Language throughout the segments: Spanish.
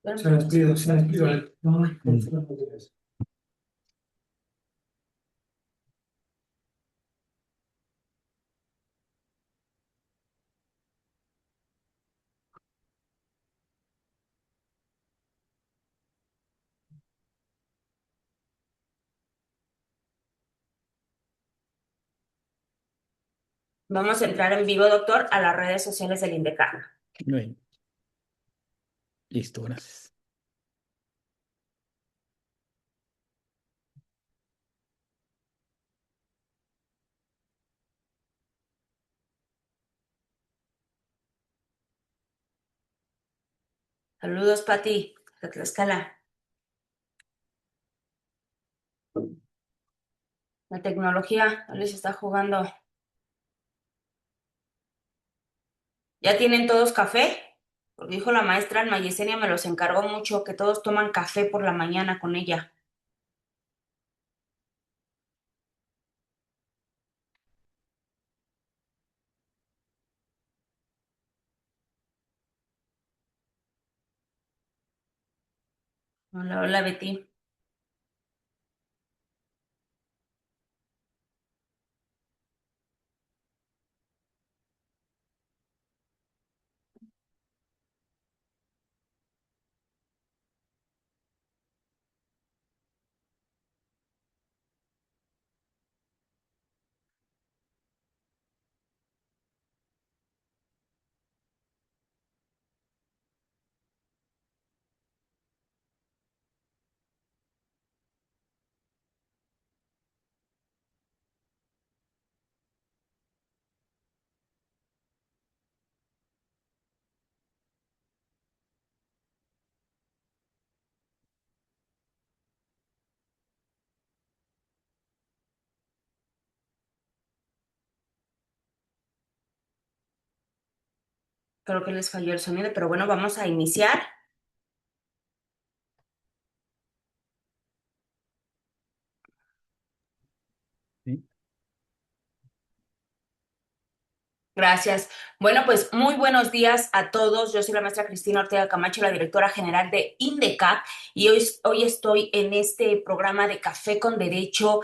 Se les pido, se les pido. No, Vamos a entrar en vivo, doctor, a las redes sociales del INDECAR. Bien, listo, gracias. Saludos, Pati, de Tlaxcala. La tecnología no les está jugando. ¿Ya tienen todos café? Porque dijo la maestra Alma Yesenia, me los encargó mucho, que todos toman café por la mañana con ella. Hola, hola, Betty. Creo que les falló el sonido, pero bueno, vamos a iniciar. Sí. Gracias. Bueno, pues muy buenos días a todos. Yo soy la maestra Cristina Ortega Camacho, la directora general de INDECAP, y hoy estoy en este programa de Café con Derecho.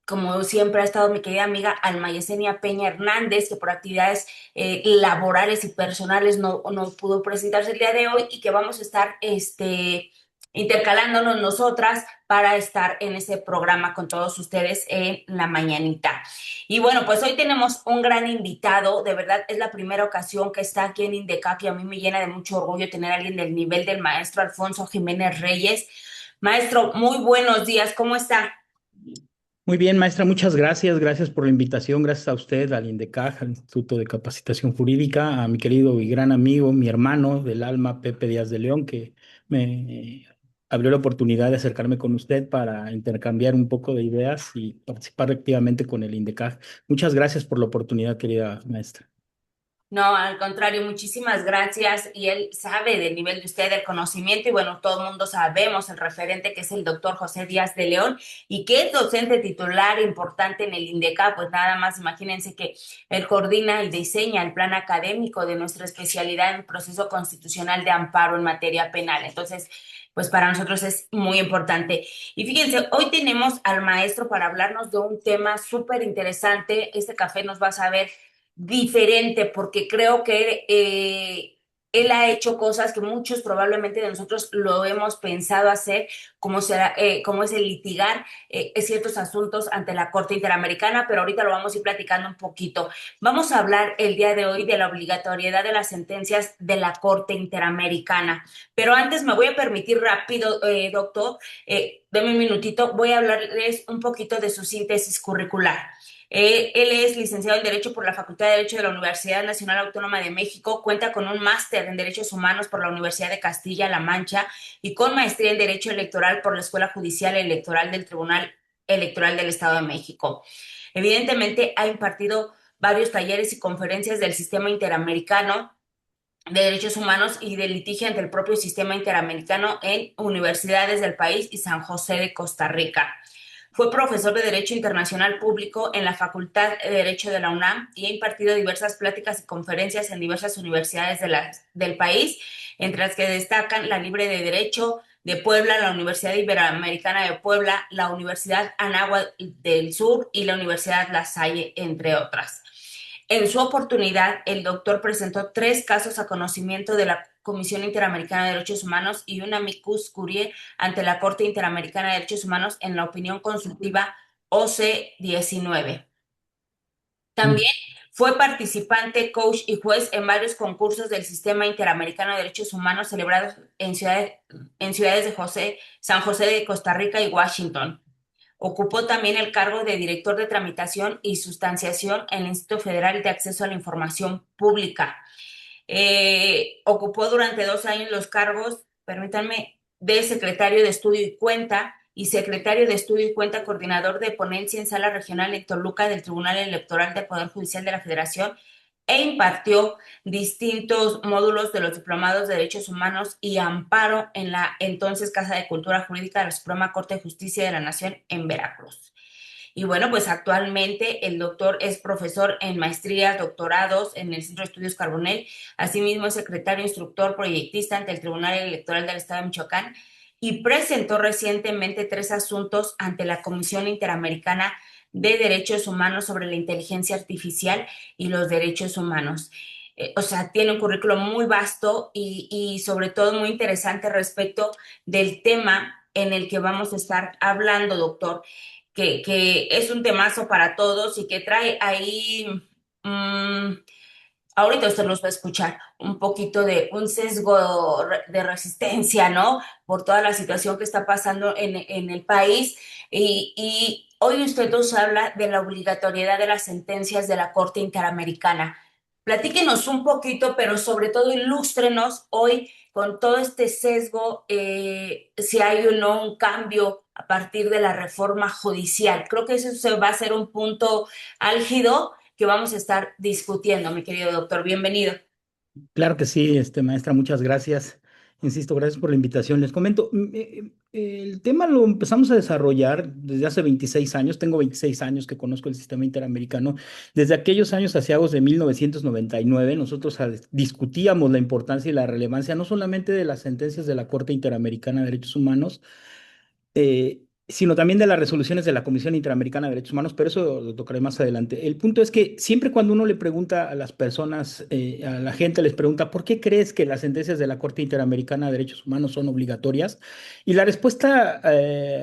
Como siempre ha estado mi querida amiga Alma Yesenia Peña Hernández, que por actividades laborales y personales no pudo presentarse el día de hoy y que vamos a estar intercalándonos nosotras para estar en este programa con todos ustedes en la mañanita. Y bueno, pues hoy tenemos un gran invitado, de verdad es la primera ocasión que está aquí en Indecac y a mí me llena de mucho orgullo tener a alguien del nivel del maestro Alfonso Jiménez Reyes. Maestro, muy buenos días, ¿cómo está? Muy bien, maestra, muchas gracias. Gracias por la invitación. Gracias a usted, al INDECAJ, al Instituto de Capacitación Jurídica, a mi querido y gran amigo, mi hermano del alma, Pepe Díaz de León, que me abrió la oportunidad de acercarme con usted para intercambiar un poco de ideas y participar activamente con el INDECAJ. Muchas gracias por la oportunidad, querida maestra. No, al contrario, muchísimas gracias. Y él sabe del nivel de usted, del conocimiento, y bueno, todo el mundo sabemos el referente que es el doctor José Díaz de León y que es docente titular importante en el INDECA, pues nada más imagínense que él coordina y diseña el plan académico de nuestra especialidad en proceso constitucional de amparo en materia penal. Entonces, pues para nosotros es muy importante. Y fíjense, hoy tenemos al maestro para hablarnos de un tema súper interesante. Este café nos va a saber diferente, porque creo que él ha hecho cosas que muchos probablemente de nosotros lo hemos pensado hacer, como es el litigar ciertos asuntos ante la Corte Interamericana, pero ahorita lo vamos a ir platicando un poquito. Vamos a hablar el día de hoy de la obligatoriedad de las sentencias de la Corte Interamericana, pero antes me voy a permitir rápido, doctor, deme un minutito, voy a hablarles un poquito de su síntesis curricular. Él es licenciado en Derecho por la Facultad de Derecho de la Universidad Nacional Autónoma de México, cuenta con un máster en Derechos Humanos por la Universidad de Castilla-La Mancha y con maestría en Derecho Electoral por la Escuela Judicial Electoral del Tribunal Electoral del Estado de México. Evidentemente, ha impartido varios talleres y conferencias del sistema interamericano de derechos humanos y de litigio ante el propio sistema interamericano en universidades del país y San José de Costa Rica. Fue profesor de Derecho Internacional Público en la Facultad de Derecho de la UNAM y ha impartido diversas pláticas y conferencias en diversas universidades del país, entre las que destacan la Libre de Derecho de Puebla, la Universidad Iberoamericana de Puebla, la Universidad Anáhuac del Sur y la Universidad La Salle, entre otras. En su oportunidad, el doctor presentó 3 casos a conocimiento de la Comisión Interamericana de Derechos Humanos y un amicus curiae ante la Corte Interamericana de Derechos Humanos en la opinión consultiva OC-19. También fue participante, coach y juez en varios concursos del Sistema Interamericano de Derechos Humanos celebrados en ciudades de San José de Costa Rica y Washington. Ocupó también el cargo de director de tramitación y sustanciación en el Instituto Federal de Acceso a la Información Pública. Ocupó durante 2 años los cargos, permítanme, de secretario de Estudio y Cuenta y secretario de Estudio y Cuenta, coordinador de ponencia en Sala Regional en Toluca del Tribunal Electoral del Poder Judicial de la Federación, e impartió distintos módulos de los diplomados de Derechos Humanos y Amparo en la entonces Casa de Cultura Jurídica de la Suprema Corte de Justicia de la Nación en Veracruz. Y bueno, pues actualmente el doctor es profesor en maestrías, doctorados en el Centro de Estudios Carbonell, asimismo es secretario instructor proyectista ante el Tribunal Electoral del Estado de Michoacán y presentó recientemente 3 asuntos ante la Comisión Interamericana de Derechos Humanos sobre la inteligencia artificial y los derechos humanos. O sea, tiene un currículo muy vasto y sobre todo muy interesante respecto del tema en el que vamos a estar hablando, doctor, que es un temazo para todos y que trae ahí, mmm, ahorita usted nos va a escuchar, un poquito de un sesgo de resistencia, ¿no? Por toda la situación que está pasando en el país. Y hoy usted nos habla de la obligatoriedad de las sentencias de la Corte Interamericana. Platíquenos un poquito, pero sobre todo ilústrenos hoy con todo este sesgo, si hay o no un cambio a partir de la reforma judicial. Creo que eso se va a ser un punto álgido que vamos a estar discutiendo, mi querido doctor. Bienvenido. Claro que sí, maestra, muchas gracias. Insisto, gracias por la invitación. Les comento, el tema lo empezamos a desarrollar desde hace 26 años. Tengo 26 años que conozco el sistema interamericano. Desde aquellos años asiagos de 1999, nosotros discutíamos la importancia y la relevancia no solamente de las sentencias de la Corte Interamericana de Derechos Humanos, sino también de las resoluciones de la Comisión Interamericana de Derechos Humanos, pero eso lo tocaré más adelante. El punto es que siempre cuando uno le pregunta a las personas, a la gente les pregunta, ¿por qué crees que las sentencias de la Corte Interamericana de Derechos Humanos son obligatorias? Y la respuesta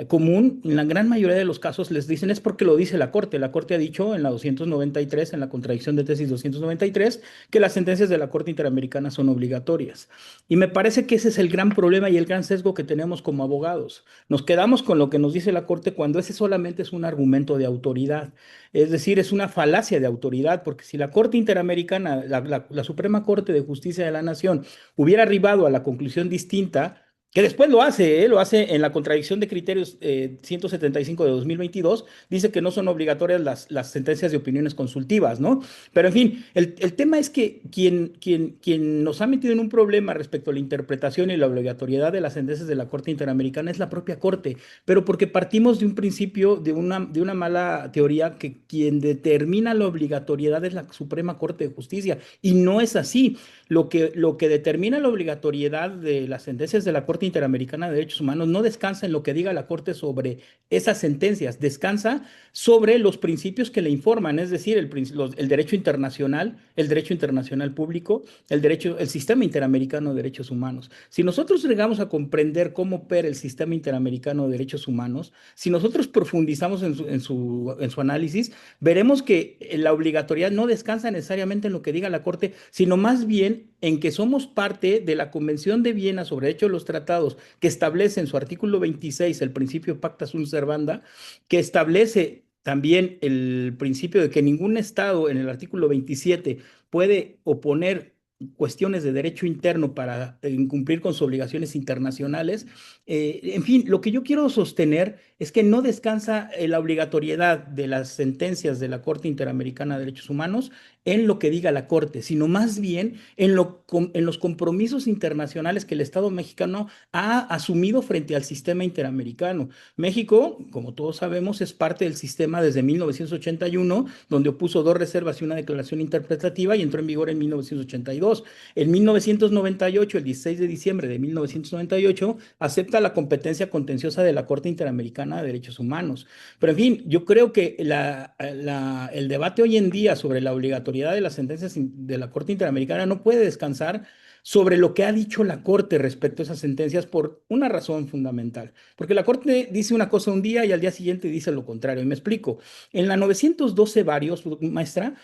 común, en la gran mayoría de los casos, les dicen es porque lo dice la Corte. La Corte ha dicho en la 293, en la contradicción de tesis 293, que las sentencias de la Corte Interamericana son obligatorias. Y me parece que ese es el gran problema y el gran sesgo que tenemos como abogados. Nos quedamos con lo que nos dice la Corte cuando ese solamente es un argumento de autoridad. Es decir, es una falacia de autoridad, porque si la Corte Interamericana, la Suprema Corte de Justicia de la Nación, hubiera arribado a la conclusión distinta, que después lo hace en la contradicción de criterios 175 de 2022, dice que no son obligatorias las sentencias de opiniones consultivas, ¿no? Pero en fin, el tema es que quien nos ha metido en un problema respecto a la interpretación y la obligatoriedad de las sentencias de la Corte Interamericana es la propia Corte, pero porque partimos de un principio, de una mala teoría, que quien determina la obligatoriedad es la Suprema Corte de Justicia, y no es así. Lo que determina la obligatoriedad de las sentencias de la Corte Interamericana de Derechos Humanos no descansa en lo que diga la Corte sobre esas sentencias, descansa sobre los principios que le informan, es decir, el derecho internacional público, el sistema interamericano de derechos humanos. Si nosotros llegamos a comprender cómo opera el sistema interamericano de derechos humanos, si nosotros profundizamos en su análisis, veremos que la obligatoriedad no descansa necesariamente en lo que diga la Corte, sino más bien en que somos parte de la Convención de Viena sobre Derechos de los Tratados, que establece en su artículo 26 el principio pacta sunt servanda, que establece también el principio de que ningún Estado en el artículo 27 puede oponer cuestiones de derecho interno para cumplir con sus obligaciones internacionales. En fin, lo que yo quiero sostener es que no descansa la obligatoriedad de las sentencias de la Corte Interamericana de Derechos Humanos en lo que diga la Corte, sino más bien en los compromisos internacionales que el Estado mexicano ha asumido frente al sistema interamericano. México, como todos sabemos, es parte del sistema desde 1981, donde opuso dos reservas y una declaración interpretativa y entró en vigor en 1982. En 1998, el 16 de diciembre de 1998, acepta la competencia contenciosa de la Corte Interamericana de Derechos Humanos. Pero en fin, yo creo que el debate hoy en día sobre la obligatoriedad de las sentencias de la Corte Interamericana no puede descansar sobre lo que ha dicho la Corte respecto a esas sentencias por una razón fundamental. Porque la Corte dice una cosa un día y al día siguiente dice lo contrario. Y me explico. En la 912 varios, maestra,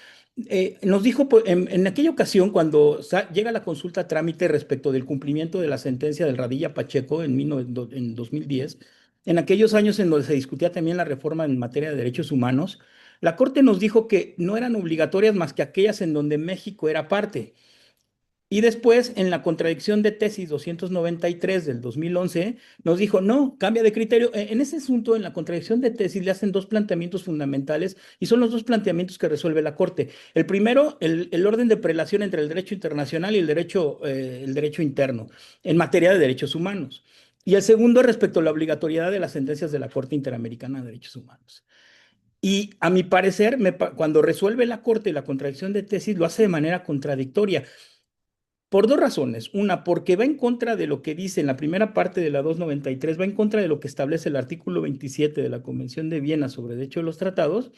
nos dijo en aquella ocasión, cuando llega la consulta a trámite respecto del cumplimiento de la sentencia del Radilla Pacheco en 2010, en aquellos años en donde se discutía también la reforma en materia de derechos humanos, la Corte nos dijo que no eran obligatorias más que aquellas en donde México era parte. Y después, en la contradicción de tesis 293 del 2011, nos dijo, no, cambia de criterio. En ese asunto, en la contradicción de tesis, le hacen dos planteamientos fundamentales y son los dos planteamientos que resuelve la Corte. El primero, el orden de prelación entre el derecho internacional y el derecho interno en materia de derechos humanos. Y el segundo, respecto a la obligatoriedad de las sentencias de la Corte Interamericana de Derechos Humanos. Y a mi parecer, cuando resuelve la Corte la contradicción de tesis, lo hace de manera contradictoria. Por dos razones. Una, porque va en contra de lo que dice en la primera parte de la 293, va en contra de lo que establece el artículo 27 de la Convención de Viena sobre Derecho de los Tratados.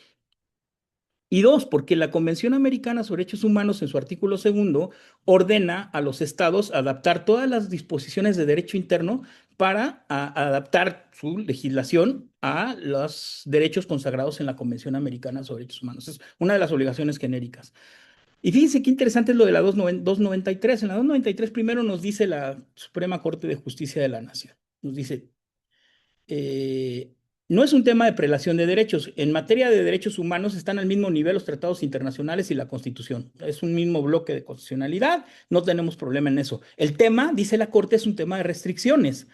Y dos, porque la Convención Americana sobre Derechos Humanos, en su artículo segundo, ordena a los estados adaptar todas las disposiciones de derecho interno para adaptar su legislación a los derechos consagrados en la Convención Americana sobre Derechos Humanos. Es una de las obligaciones genéricas. Y fíjense qué interesante es lo de la 293. En la 293 primero nos dice la Suprema Corte de Justicia de la Nación. Nos dice, eh, no es un tema de prelación de derechos. En materia de derechos humanos están al mismo nivel los tratados internacionales y la Constitución. Es un mismo bloque de constitucionalidad, no tenemos problema en eso. El tema, dice la Corte, es un tema de restricciones.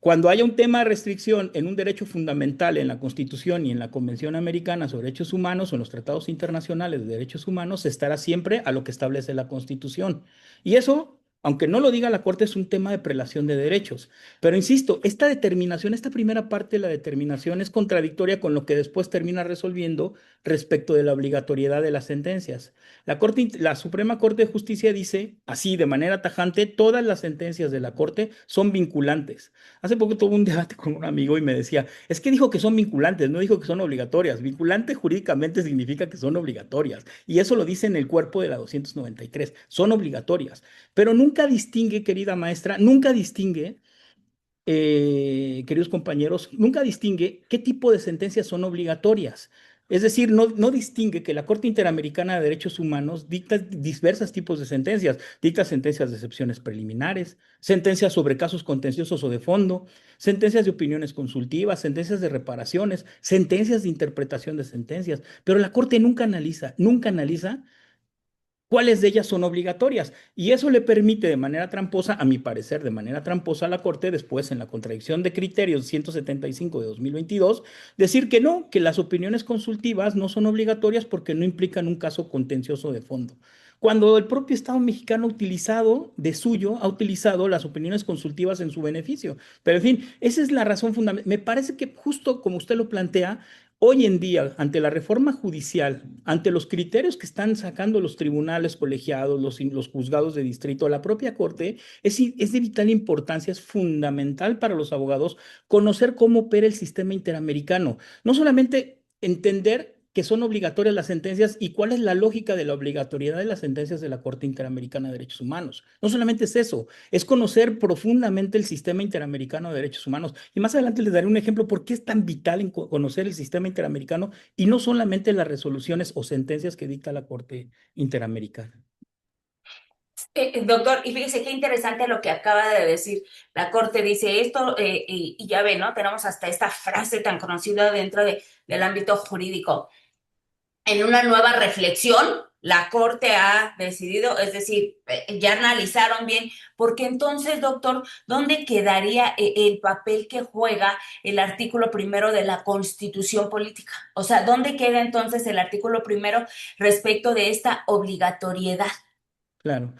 Cuando haya un tema de restricción en un derecho fundamental en la Constitución y en la Convención Americana sobre Derechos Humanos o en los tratados internacionales de derechos humanos, se estará siempre a lo que establece la Constitución. Y eso, aunque no lo diga la Corte, es un tema de prelación de derechos. Pero insisto, esta determinación, esta primera parte de la determinación es contradictoria con lo que después termina resolviendo respecto de la obligatoriedad de las sentencias. La Suprema Corte de Justicia dice, así de manera tajante, todas las sentencias de la Corte son vinculantes. Hace poco tuve un debate con un amigo y me decía, es que dijo que son vinculantes, no dijo que son obligatorias. Vinculante jurídicamente significa que son obligatorias. Y eso lo dice en el cuerpo de la 293. Son obligatorias. Pero nunca distingue, querida maestra, nunca distingue, queridos compañeros, nunca distingue qué tipo de sentencias son obligatorias. Es decir, no distingue que la Corte Interamericana de Derechos Humanos dicta diversos tipos de sentencias. Dicta sentencias de excepciones preliminares, sentencias sobre casos contenciosos o de fondo, sentencias de opiniones consultivas, sentencias de reparaciones, sentencias de interpretación de sentencias. Pero la Corte nunca analiza cuáles de ellas son obligatorias. Y eso le permite de manera tramposa, a mi parecer, de manera tramposa a la Corte, después en la contradicción de criterios 175 de 2022, decir que no, que las opiniones consultivas no son obligatorias porque no implican un caso contencioso de fondo. Cuando el propio Estado mexicano ha utilizado las opiniones consultivas en su beneficio. Pero en fin, esa es la razón fundamental. Me parece que justo como usted lo plantea, hoy en día, ante la reforma judicial, ante los criterios que están sacando los tribunales colegiados, los juzgados de distrito, la propia Corte, es de vital importancia, es fundamental para los abogados conocer cómo opera el sistema interamericano. No solamente entender que son obligatorias las sentencias y cuál es la lógica de la obligatoriedad de las sentencias de la Corte Interamericana de Derechos Humanos. No solamente es eso, es conocer profundamente el sistema interamericano de derechos humanos. Y más adelante les daré un ejemplo por qué es tan vital conocer el sistema interamericano y no solamente las resoluciones o sentencias que dicta la Corte Interamericana. Doctor, y fíjese qué interesante lo que acaba de decir. La Corte dice esto, y ya ve, ¿no? Tenemos hasta esta frase tan conocida dentro del ámbito jurídico. En una nueva reflexión, la Corte ha decidido, es decir, ya analizaron bien, porque entonces, doctor, ¿dónde quedaría el papel que juega el artículo primero de la Constitución política? O sea, ¿dónde queda entonces el artículo primero respecto de esta obligatoriedad? Claro.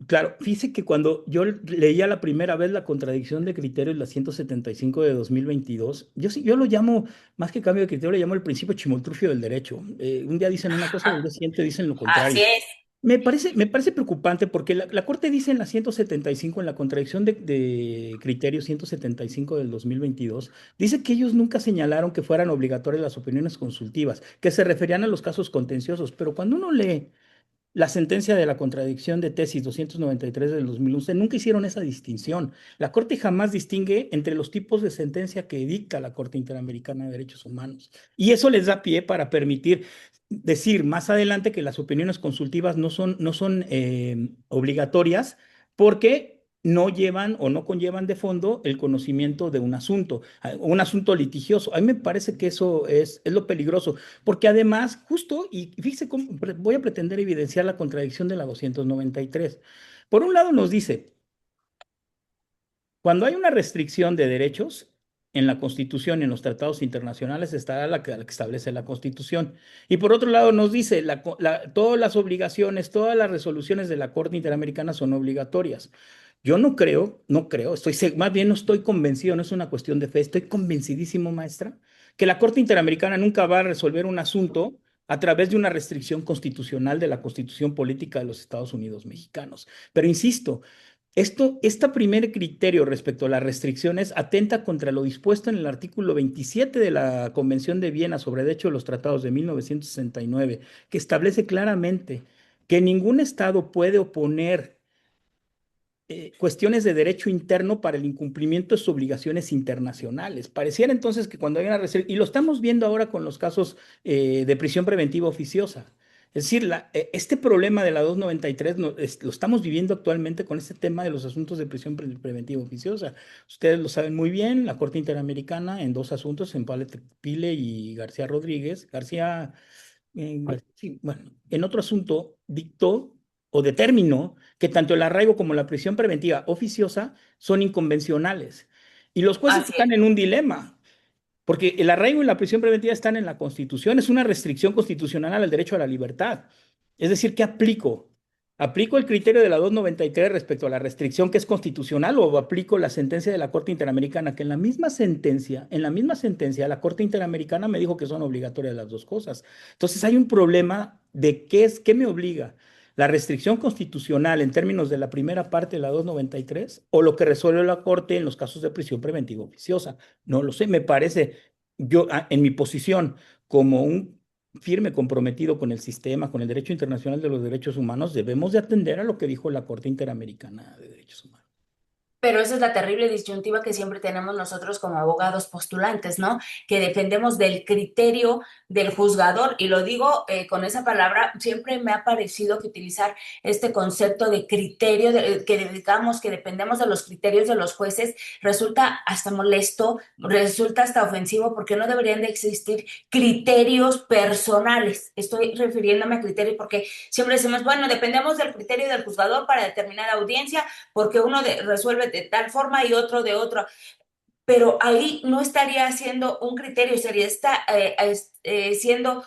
Claro, fíjese que cuando yo leía la primera vez la contradicción de criterios, la 175 de 2022, yo lo llamo, más que cambio de criterio, le llamo el principio chimoltrufio del derecho. Un día dicen una cosa y al día siguiente dicen lo Así contrario. es. Me parece preocupante porque la Corte dice en la 175, en la contradicción de criterios 175 del 2022, dice que ellos nunca señalaron que fueran obligatorias las opiniones consultivas, que se referían a los casos contenciosos, pero cuando uno lee la sentencia de la contradicción de tesis 293 del 2011 nunca hicieron esa distinción. La Corte jamás distingue entre los tipos de sentencia que dicta la Corte Interamericana de Derechos Humanos. Y eso les da pie para permitir decir más adelante que las opiniones consultivas no son obligatorias porque no llevan o no conllevan de fondo el conocimiento de un asunto litigioso. A mí me parece que eso es lo peligroso. Porque además, justo, y fíjese cómo voy a pretender evidenciar la contradicción de la 293. Por un lado nos dice, cuando hay una restricción de derechos en la Constitución y en los tratados internacionales estará la que establece la Constitución. Y por otro lado nos dice, todas las obligaciones, todas las resoluciones de la Corte Interamericana son obligatorias. Yo no creo, más bien no estoy convencido, no es una cuestión de fe, estoy convencidísimo, maestra, que la Corte Interamericana nunca va a resolver un asunto a través de una restricción constitucional de la Constitución Política de los Estados Unidos Mexicanos. Pero insisto, este primer criterio respecto a las restricciones atenta contra lo dispuesto en el artículo 27 de la Convención de Viena sobre Derecho de los Tratados de 1969, que establece claramente que ningún Estado puede oponer cuestiones de derecho interno para el incumplimiento de sus obligaciones internacionales. Pareciera entonces que cuando hay una restricción, y lo estamos viendo ahora con los casos de prisión preventiva oficiosa, es decir, este problema de la 293 lo estamos viviendo actualmente con este tema de los asuntos de prisión preventiva oficiosa. Ustedes lo saben muy bien, la Corte Interamericana en dos asuntos, en Pile y García Rodríguez, sí, bueno, en otro asunto dictó o determinó que tanto el arraigo como la prisión preventiva oficiosa son inconvencionales. Y los jueces Así es. están en un dilema, porque el arraigo y la prisión preventiva están en la Constitución, es una restricción constitucional al derecho a la libertad. Es decir, ¿qué aplico? ¿Aplico el criterio de la 293 respecto a la restricción que es constitucional o aplico la sentencia de la Corte Interamericana, que en la misma sentencia, la Corte Interamericana me dijo que son obligatorias las dos cosas? Entonces hay un problema de qué me obliga, la restricción constitucional en términos de la primera parte de la 293 o lo que resuelve la Corte en los casos de prisión preventiva oficiosa. No lo sé, me parece, en mi posición como un firme comprometido con el sistema, con el derecho internacional de los derechos humanos, debemos de atender a lo que dijo la Corte Interamericana de Derechos Humanos. Pero esa es la terrible disyuntiva que siempre tenemos nosotros como abogados postulantes, ¿no? Que dependemos del criterio del juzgador. Y lo digo con esa palabra, siempre me ha parecido que utilizar este concepto de criterio, que dedicamos, que dependemos de los criterios de los jueces, resulta hasta molesto, resulta hasta ofensivo, porque no deberían de existir criterios personales. Estoy refiriéndome a criterios porque siempre decimos, bueno, dependemos del criterio del juzgador para determinar audiencia porque uno resuelve de tal forma y otro de otra, pero ahí no estaría siendo un criterio, sería siendo,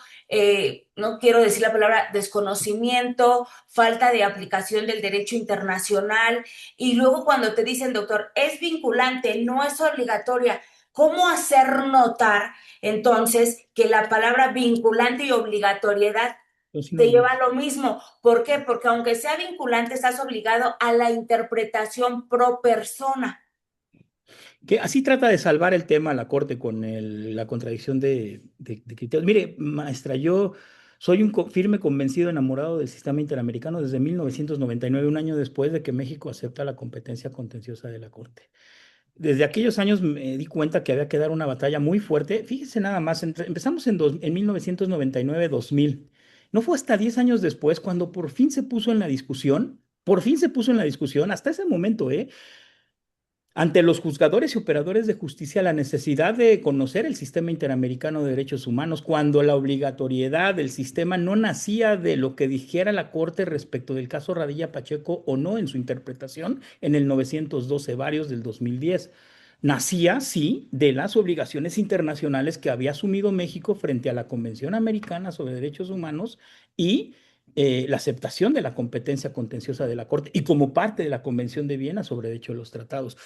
no quiero decir la palabra desconocimiento, falta de aplicación del derecho internacional, y luego cuando te dicen, doctor, es vinculante, no es obligatoria, ¿cómo hacer notar entonces que la palabra vinculante y obligatoriedad Son te lleva sinónimos. a lo mismo? ¿Por qué? Porque aunque sea vinculante, estás obligado a la interpretación pro persona. Que así trata de salvar el tema la Corte con la contradicción de criterios. Mire, maestra, yo soy un firme convencido, enamorado del sistema interamericano desde 1999, un año después de que México acepta la competencia contenciosa de la Corte. Desde aquellos años me di cuenta que había que dar una batalla muy fuerte. Fíjese nada más, empezamos en 1999-2000. No fue hasta 10 años después cuando por fin se puso en la discusión, hasta ese momento, ante los juzgadores y operadores de justicia la necesidad de conocer el sistema interamericano de derechos humanos, cuando la obligatoriedad del sistema no nacía de lo que dijera la Corte respecto del caso Radilla Pacheco o no en su interpretación en el 912 varios del 2010. Nacía, sí, de las obligaciones internacionales que había asumido México frente a la Convención Americana sobre Derechos Humanos y la aceptación de la competencia contenciosa de la Corte y como parte de la Convención de Viena sobre Derecho de los Tratados.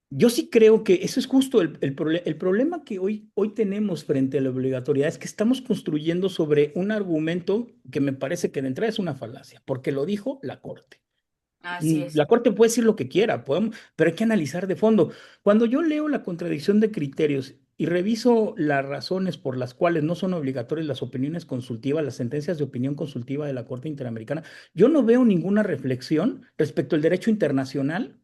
Yo sí creo que eso es justo el problema que hoy tenemos frente a la obligatoriedad es que estamos construyendo sobre un argumento que me parece que de entrada es una falacia, porque lo dijo la Corte. Así es. La Corte puede decir lo que quiera, pero hay que analizar de fondo. Cuando yo leo la contradicción de criterios y reviso las razones por las cuales no son obligatorias las opiniones consultivas, las sentencias de opinión consultiva de la Corte Interamericana, yo no veo ninguna reflexión respecto al derecho internacional,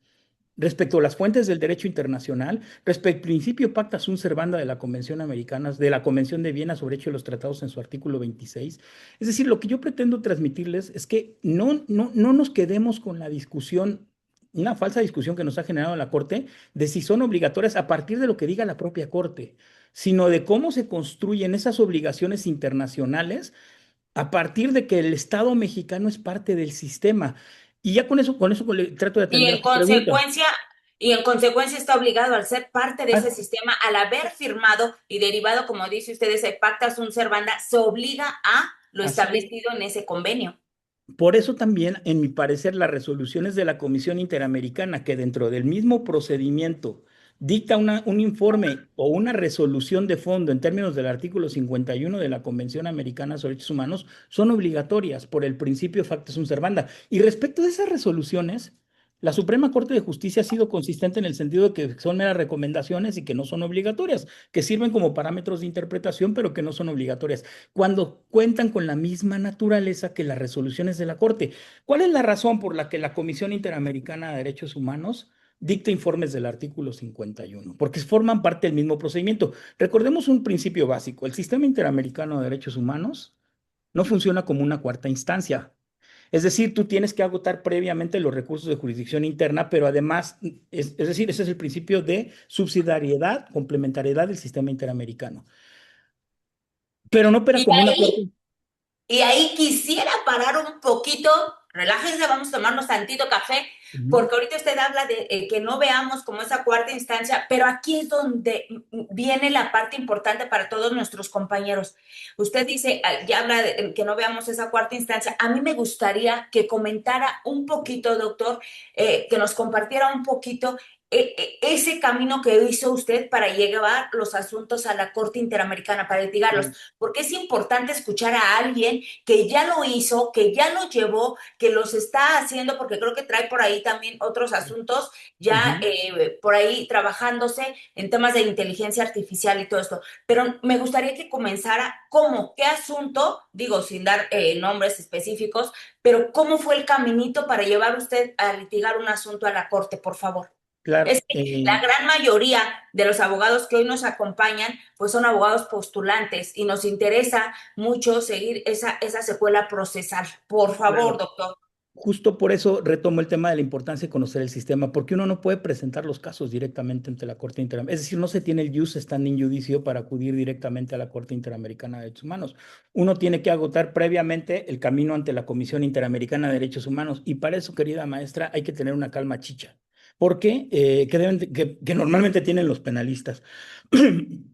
respecto a las fuentes del derecho internacional, respecto al principio pacta sunt servanda de la Convención Americana, de la Convención de Viena sobre Derecho de los Tratados en su artículo 26. Es decir, lo que yo pretendo transmitirles es que no nos quedemos con la discusión, una falsa discusión que nos ha generado la Corte, de si son obligatorias a partir de lo que diga la propia Corte, sino de cómo se construyen esas obligaciones internacionales a partir de que el Estado mexicano es parte del sistema. Y ya con eso trato de Y atender a en tu pregunta. consecuencia, y en consecuencia está obligado al ser parte de ese Ah, sistema, al haber firmado y derivado, como dice usted, ese pacta sunt servanda, se obliga a lo así es. establecido en ese convenio. Por eso también, en mi parecer, las resoluciones de la Comisión Interamericana, que dentro del mismo procedimiento dicta un informe o una resolución de fondo en términos del artículo 51 de la Convención Americana sobre Derechos Humanos, son obligatorias por el principio facta sunt servanda. Y respecto de esas resoluciones, la Suprema Corte de Justicia ha sido consistente en el sentido de que son meras recomendaciones y que no son obligatorias, que sirven como parámetros de interpretación, pero que no son obligatorias cuando cuentan con la misma naturaleza que las resoluciones de la Corte. ¿Cuál es la razón por la que la Comisión Interamericana de Derechos Humanos dicta informes del artículo 51? Porque forman parte del mismo procedimiento. Recordemos un principio básico. El sistema interamericano de derechos humanos no funciona como una cuarta instancia. Es decir, tú tienes que agotar previamente los recursos de jurisdicción interna, pero además, es decir, ese es el principio de subsidiariedad, complementariedad del sistema interamericano. Pero no opera Y como una cuarta. ahí Y ahí quisiera parar un poquito, relájense, vamos a tomarnos tantito café, Ujú. porque ahorita usted habla de que no veamos como esa cuarta instancia, pero aquí es donde viene la parte importante para todos nuestros compañeros. Usted dice, ya habla de que no veamos esa cuarta instancia. A mí me gustaría que comentara un poquito, doctor, que nos compartiera un poquito ese camino que hizo usted para llevar los asuntos a la Corte Interamericana, para litigarlos, porque es importante escuchar a alguien que ya lo hizo, que ya lo llevó, que los está haciendo, porque creo que trae por ahí también otros asuntos ya Ujú. por ahí trabajándose en temas de inteligencia artificial y todo esto. Pero me gustaría que comenzara cómo, qué asunto, digo, sin dar nombres específicos, pero cómo fue el caminito para llevar usted a litigar un asunto a la corte, por favor. Es Claro, que la gran mayoría de los abogados que hoy nos acompañan, pues son abogados postulantes y nos interesa mucho seguir esa secuela procesal. Por favor, claro. doctor. Justo por eso retomo el tema de la importancia de conocer el sistema, porque uno no puede presentar los casos directamente ante la Corte Interamericana. Es decir, no se tiene el jus standing judicio para acudir directamente a la Corte Interamericana de Derechos Humanos. Uno tiene que agotar previamente el camino ante la Comisión Interamericana de Derechos Humanos. Y para eso, querida maestra, hay que tener una calma chicha. ¿Por qué? Que normalmente tienen los penalistas.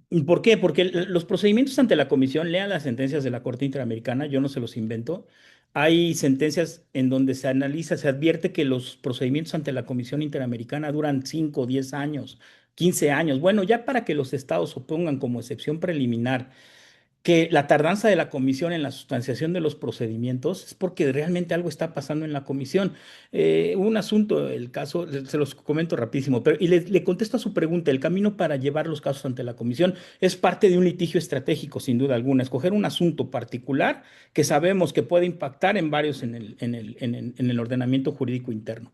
¿Y por qué? Porque los procedimientos ante la Comisión, lean las sentencias de la Corte Interamericana, yo no se los invento. Hay sentencias en donde se analiza, se advierte que los procedimientos ante la Comisión Interamericana duran 5, 10 años, 15 años. Bueno, ya para que los estados opongan como excepción preliminar que la tardanza de la comisión en la sustanciación de los procedimientos es porque realmente algo está pasando en la comisión. Hubo un asunto, el caso, se los comento rapidísimo, pero y le contesto a su pregunta, el camino para llevar los casos ante la comisión es parte de un litigio estratégico, sin duda alguna, escoger un asunto particular que sabemos que puede impactar en varios en el ordenamiento jurídico interno.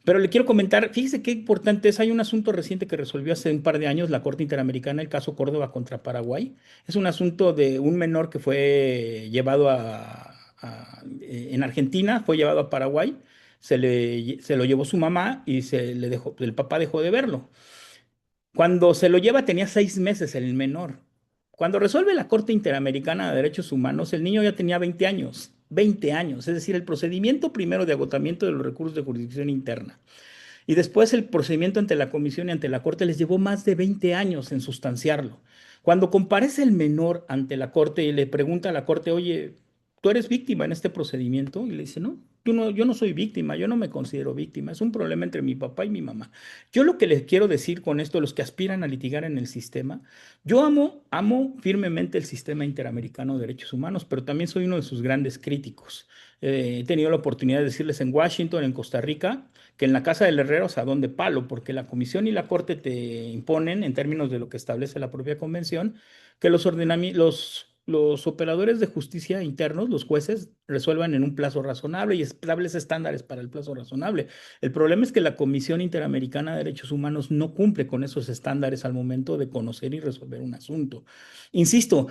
Pero le quiero comentar, fíjese qué importante es, hay un asunto reciente que resolvió hace un par de años la Corte Interamericana, el caso Córdoba contra Paraguay. Es un asunto de un menor que fue llevado en Argentina, fue llevado a Paraguay. se lo llevó su mamá y el papá dejó de verlo. Cuando se lo lleva tenía 6 meses el menor. Cuando resuelve la Corte Interamericana de Derechos Humanos, el niño ya tenía 20 años. 20 años, es decir, el procedimiento primero de agotamiento de los recursos de jurisdicción interna y después el procedimiento ante la comisión y ante la corte les llevó más de 20 años en sustanciarlo. Cuando comparece el menor ante la corte y le pregunta a la corte, oye, ¿tú eres víctima en este procedimiento? Y le dice, no, yo no soy víctima, yo no me considero víctima, es un problema entre mi papá y mi mamá. Yo lo que les quiero decir con esto, los que aspiran a litigar en el sistema, yo amo firmemente el sistema interamericano de derechos humanos, pero también soy uno de sus grandes críticos. He tenido la oportunidad de decirles en Washington, en Costa Rica, que en la casa del herrero se adonde palo, porque la comisión y la corte te imponen, en términos de lo que establece la propia convención, que los operadores de justicia internos, los jueces, resuelvan en un plazo razonable y establece estándares para el plazo razonable. El problema es que la Comisión Interamericana de Derechos Humanos no cumple con esos estándares al momento de conocer y resolver un asunto. Insisto,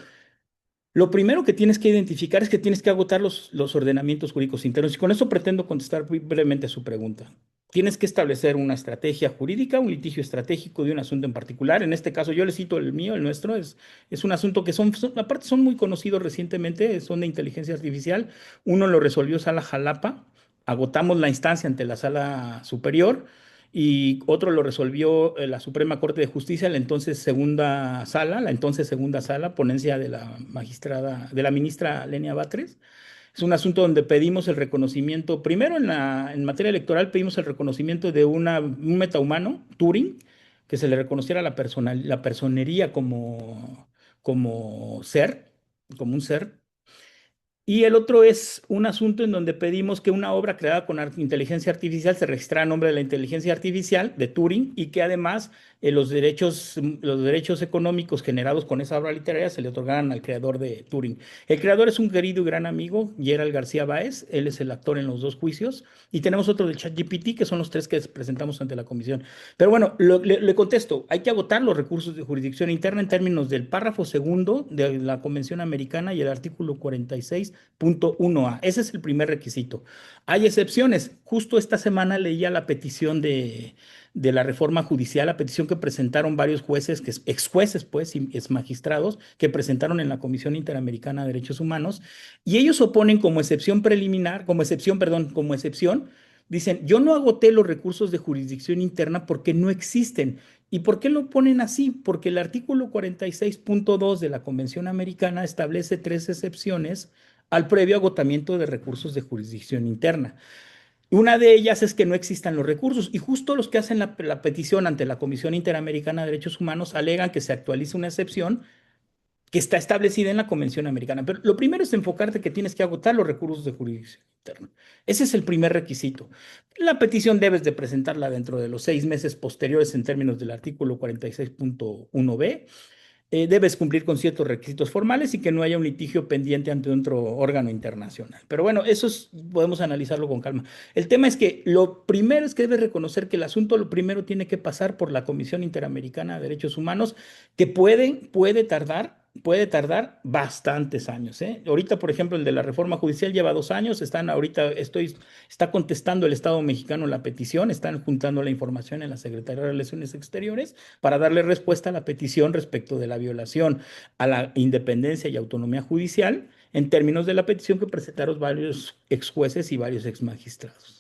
lo primero que tienes que identificar es que tienes que agotar los ordenamientos jurídicos internos y con eso pretendo contestar muy brevemente a su pregunta. Tienes que establecer una estrategia jurídica, un litigio estratégico de un asunto en particular. En este caso, yo le cito el mío, el nuestro, es un asunto que aparte son muy conocidos recientemente, son de inteligencia artificial. Uno lo resolvió Sala Jalapa, agotamos la instancia ante la Sala Superior y otro lo resolvió la Suprema Corte de Justicia, la entonces segunda sala, ponencia de la magistrada, de la ministra Lenia Batres. Es un asunto donde pedimos el reconocimiento, primero en materia electoral pedimos el reconocimiento de un metahumano, Turing, que se le reconociera la personería como ser, como un ser, y el otro es un asunto en donde pedimos que una obra creada con inteligencia artificial se registrara a nombre de la inteligencia artificial de Turing y que además los derechos económicos generados con esa obra literaria se le otorgaran al creador de Turing. El creador es un querido y gran amigo, Gerald García Báez, él es el actor en los dos juicios, y tenemos otro de ChatGPT, que son los tres que presentamos ante la comisión. Pero bueno, le contesto, hay que agotar los recursos de jurisdicción interna en términos del párrafo segundo de la Convención Americana y el artículo 46.1a. Ese es el primer requisito. Hay excepciones. Justo esta semana leía la petición de la reforma judicial, la petición que presentaron varios jueces, que ex jueces, pues, y ex magistrados, que presentaron en la Comisión Interamericana de Derechos Humanos, y ellos oponen como excepción preliminar, como excepción, perdón, como excepción, dicen, yo no agoté los recursos de jurisdicción interna porque no existen. ¿Y por qué lo ponen así? Porque el artículo 46.2 de la Convención Americana establece tres excepciones al previo agotamiento de recursos de jurisdicción interna. Una de ellas es que no existan los recursos y justo los que hacen la petición ante la Comisión Interamericana de Derechos Humanos alegan que se actualice una excepción que está establecida en la Convención Americana. Pero lo primero es enfocarte que tienes que agotar los recursos de jurisdicción interna. Ese es el primer requisito. La petición debes de presentarla dentro de los 6 meses posteriores en términos del artículo 46.1b. Debes cumplir con ciertos requisitos formales y que no haya un litigio pendiente ante otro órgano internacional. Pero bueno, podemos analizarlo con calma. El tema es que lo primero es que debes reconocer que el asunto lo primero tiene que pasar por la Comisión Interamericana de Derechos Humanos, que puede tardar bastantes años, ¿eh? Ahorita, por ejemplo, el de la reforma judicial lleva 2 años, está contestando el Estado mexicano la petición, están juntando la información en la Secretaría de Relaciones Exteriores para darle respuesta a la petición respecto de la violación a la independencia y autonomía judicial en términos de la petición que presentaron varios ex jueces y varios ex magistrados.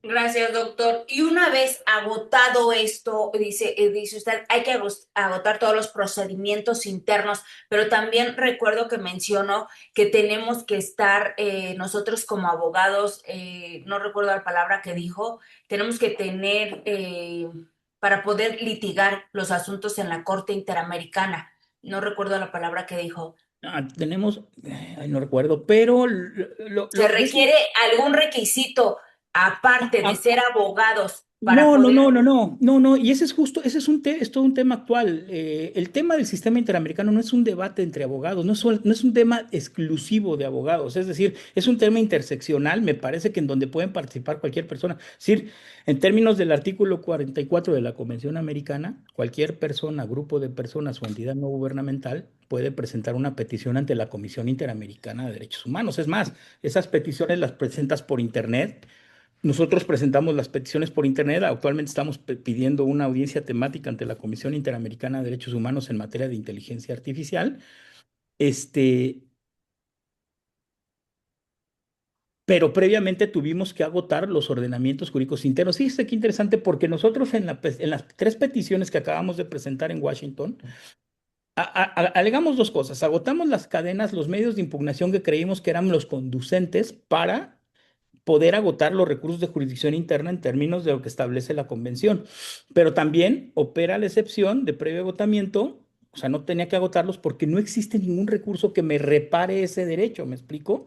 Gracias, doctor. Y una vez agotado esto, dice usted, hay que agotar todos los procedimientos internos, pero también recuerdo que mencionó que tenemos que estar nosotros como abogados, no recuerdo la palabra que dijo, tenemos que tener para poder litigar los asuntos en la Corte Interamericana. No recuerdo la palabra que dijo. Tenemos, ay, no recuerdo, pero ¿Se requiere algún requisito aparte de ah, ser abogados para No, no, no, poder... no, no, no, no, y ese es justo, ese es todo un tema actual. El tema del sistema interamericano no es un debate entre abogados, no es un tema exclusivo de abogados, es decir, es un tema interseccional, me parece que en donde pueden participar cualquier persona. Es decir, en términos del artículo 44 de la Convención Americana, cualquier persona, grupo de personas o entidad no gubernamental puede presentar una petición ante la Comisión Interamericana de Derechos Humanos. Es más, esas peticiones las presentas por internet. Nosotros presentamos las peticiones por Internet. Actualmente estamos pidiendo una audiencia temática ante la Comisión Interamericana de Derechos Humanos en materia de inteligencia artificial. Este, pero previamente tuvimos que agotar los ordenamientos jurídicos internos. Fíjese qué interesante, porque nosotros en las tres peticiones que acabamos de presentar en Washington, alegamos dos cosas. Agotamos las cadenas, los medios de impugnación que creímos que eran los conducentes para poder agotar los recursos de jurisdicción interna en términos de lo que establece la convención. Pero también opera la excepción de previo agotamiento, o sea, no tenía que agotarlos porque no existe ningún recurso que me repare ese derecho, ¿me explico?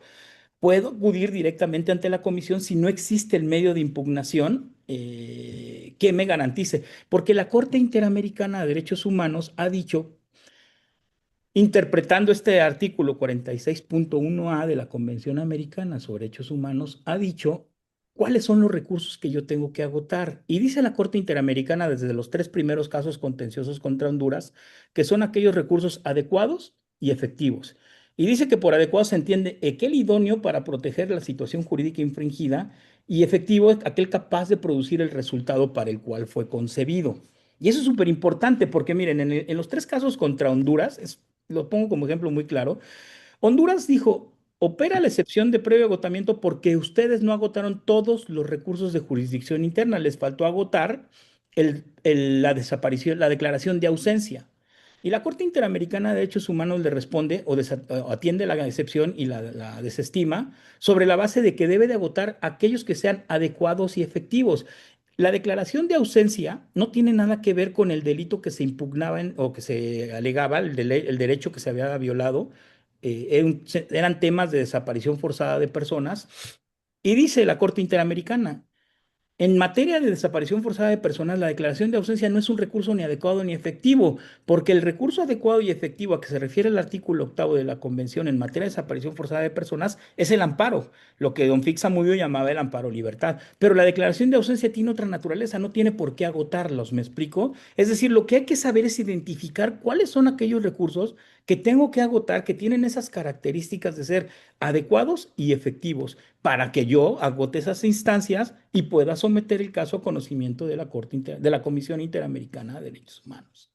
Puedo acudir directamente ante la comisión si no existe el medio de impugnación que me garantice, porque la Corte Interamericana de Derechos Humanos ha dicho, interpretando este artículo 46.1a de la Convención Americana sobre Derechos Humanos, ha dicho cuáles son los recursos que yo tengo que agotar. Y dice la Corte Interamericana desde los tres primeros casos contenciosos contra Honduras, que son aquellos recursos adecuados y efectivos. Y dice que por adecuado se entiende aquel idóneo para proteger la situación jurídica infringida y efectivo aquel capaz de producir el resultado para el cual fue concebido. Y eso es súper importante porque miren, en los tres casos contra Honduras, lo pongo como ejemplo muy claro. Honduras dijo, opera la excepción de previo agotamiento porque ustedes no agotaron todos los recursos de jurisdicción interna, les faltó agotar la desaparición, la declaración de ausencia. Y la Corte Interamericana de Derechos Humanos le responde o atiende la excepción y la desestima sobre la base de que debe de agotar aquellos que sean adecuados y efectivos. La declaración de ausencia no tiene nada que ver con el delito que se impugnaba o que se alegaba, el derecho que se había violado. Eran temas de desaparición forzada de personas. Y dice la Corte Interamericana, en materia de desaparición forzada de personas, la declaración de ausencia no es un recurso ni adecuado ni efectivo, porque el recurso adecuado y efectivo a que se refiere el artículo octavo de la Convención en materia de desaparición forzada de personas es el amparo, lo que don Fixa Muyo llamaba el amparo libertad. Pero la declaración de ausencia tiene otra naturaleza, no tiene por qué agotarlos, ¿me explico? Es decir, lo que hay que saber es identificar cuáles son aquellos recursos que tengo que agotar, que tienen esas características de ser adecuados y efectivos para que yo agote esas instancias y pueda someter el caso a conocimiento de de la Comisión Interamericana de Derechos Humanos.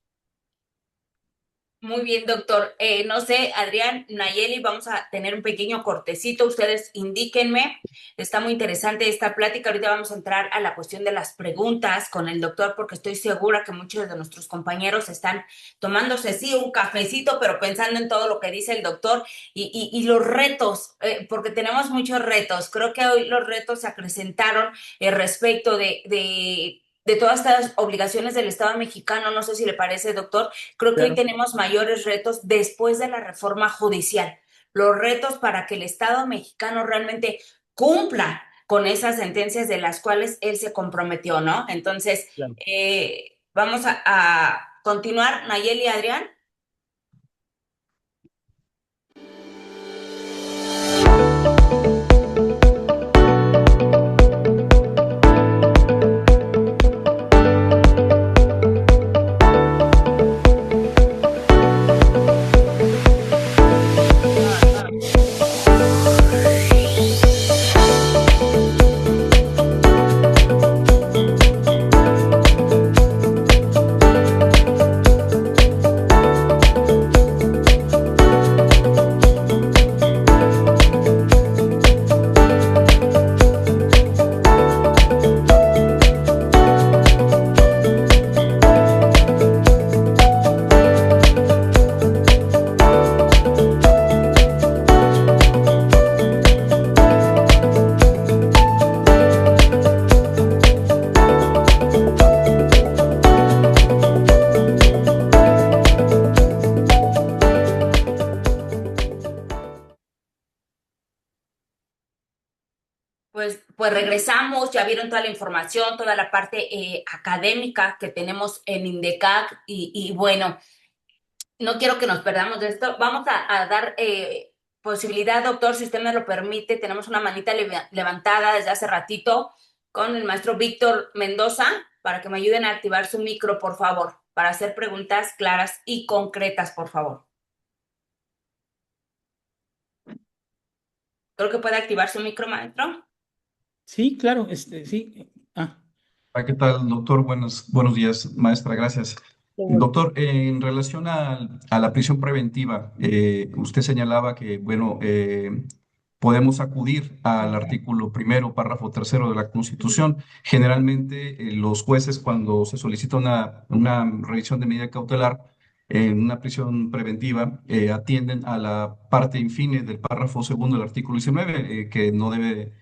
Muy bien, doctor. No sé, Adrián, Nayeli, vamos a tener un pequeño cortecito. Ustedes indíquenme. Está muy interesante esta plática. Ahorita vamos a entrar a la cuestión de las preguntas con el doctor, porque estoy segura que muchos de nuestros compañeros están tomándose, sí, un cafecito, pero pensando en todo lo que dice el doctor y los retos, porque tenemos muchos retos. Creo que hoy los retos se acrecentaron respecto de todas estas obligaciones del Estado mexicano. No sé si le parece, doctor. Creo que hoy Claro. tenemos mayores retos después de la reforma judicial. Los retos para que el Estado mexicano realmente cumpla con esas sentencias de las cuales él se comprometió, ¿no? Entonces, Claro. vamos a continuar, Nayeli, Adrián. pues regresamos, ya vieron toda la información, toda la parte académica que tenemos en INDECAC y bueno, no quiero que nos perdamos de esto. Vamos a dar posibilidad, doctor, si usted me lo permite. Tenemos una manita levantada desde hace ratito con el maestro Víctor Mendoza para que me ayuden a activar su micro, por favor, para hacer preguntas claras y concretas, por favor. Creo que puede activar su micro, maestro. Sí, claro, sí. ¿Qué tal, doctor? Buenos días, maestra, gracias. Qué bueno. Doctor, en relación a la prisión preventiva, usted señalaba que, bueno, podemos acudir al artículo primero, párrafo tercero de la Constitución. Generalmente, los jueces, cuando se solicita una revisión de medida cautelar en una prisión preventiva, atienden a la parte infine del párrafo segundo del artículo 19, que no debe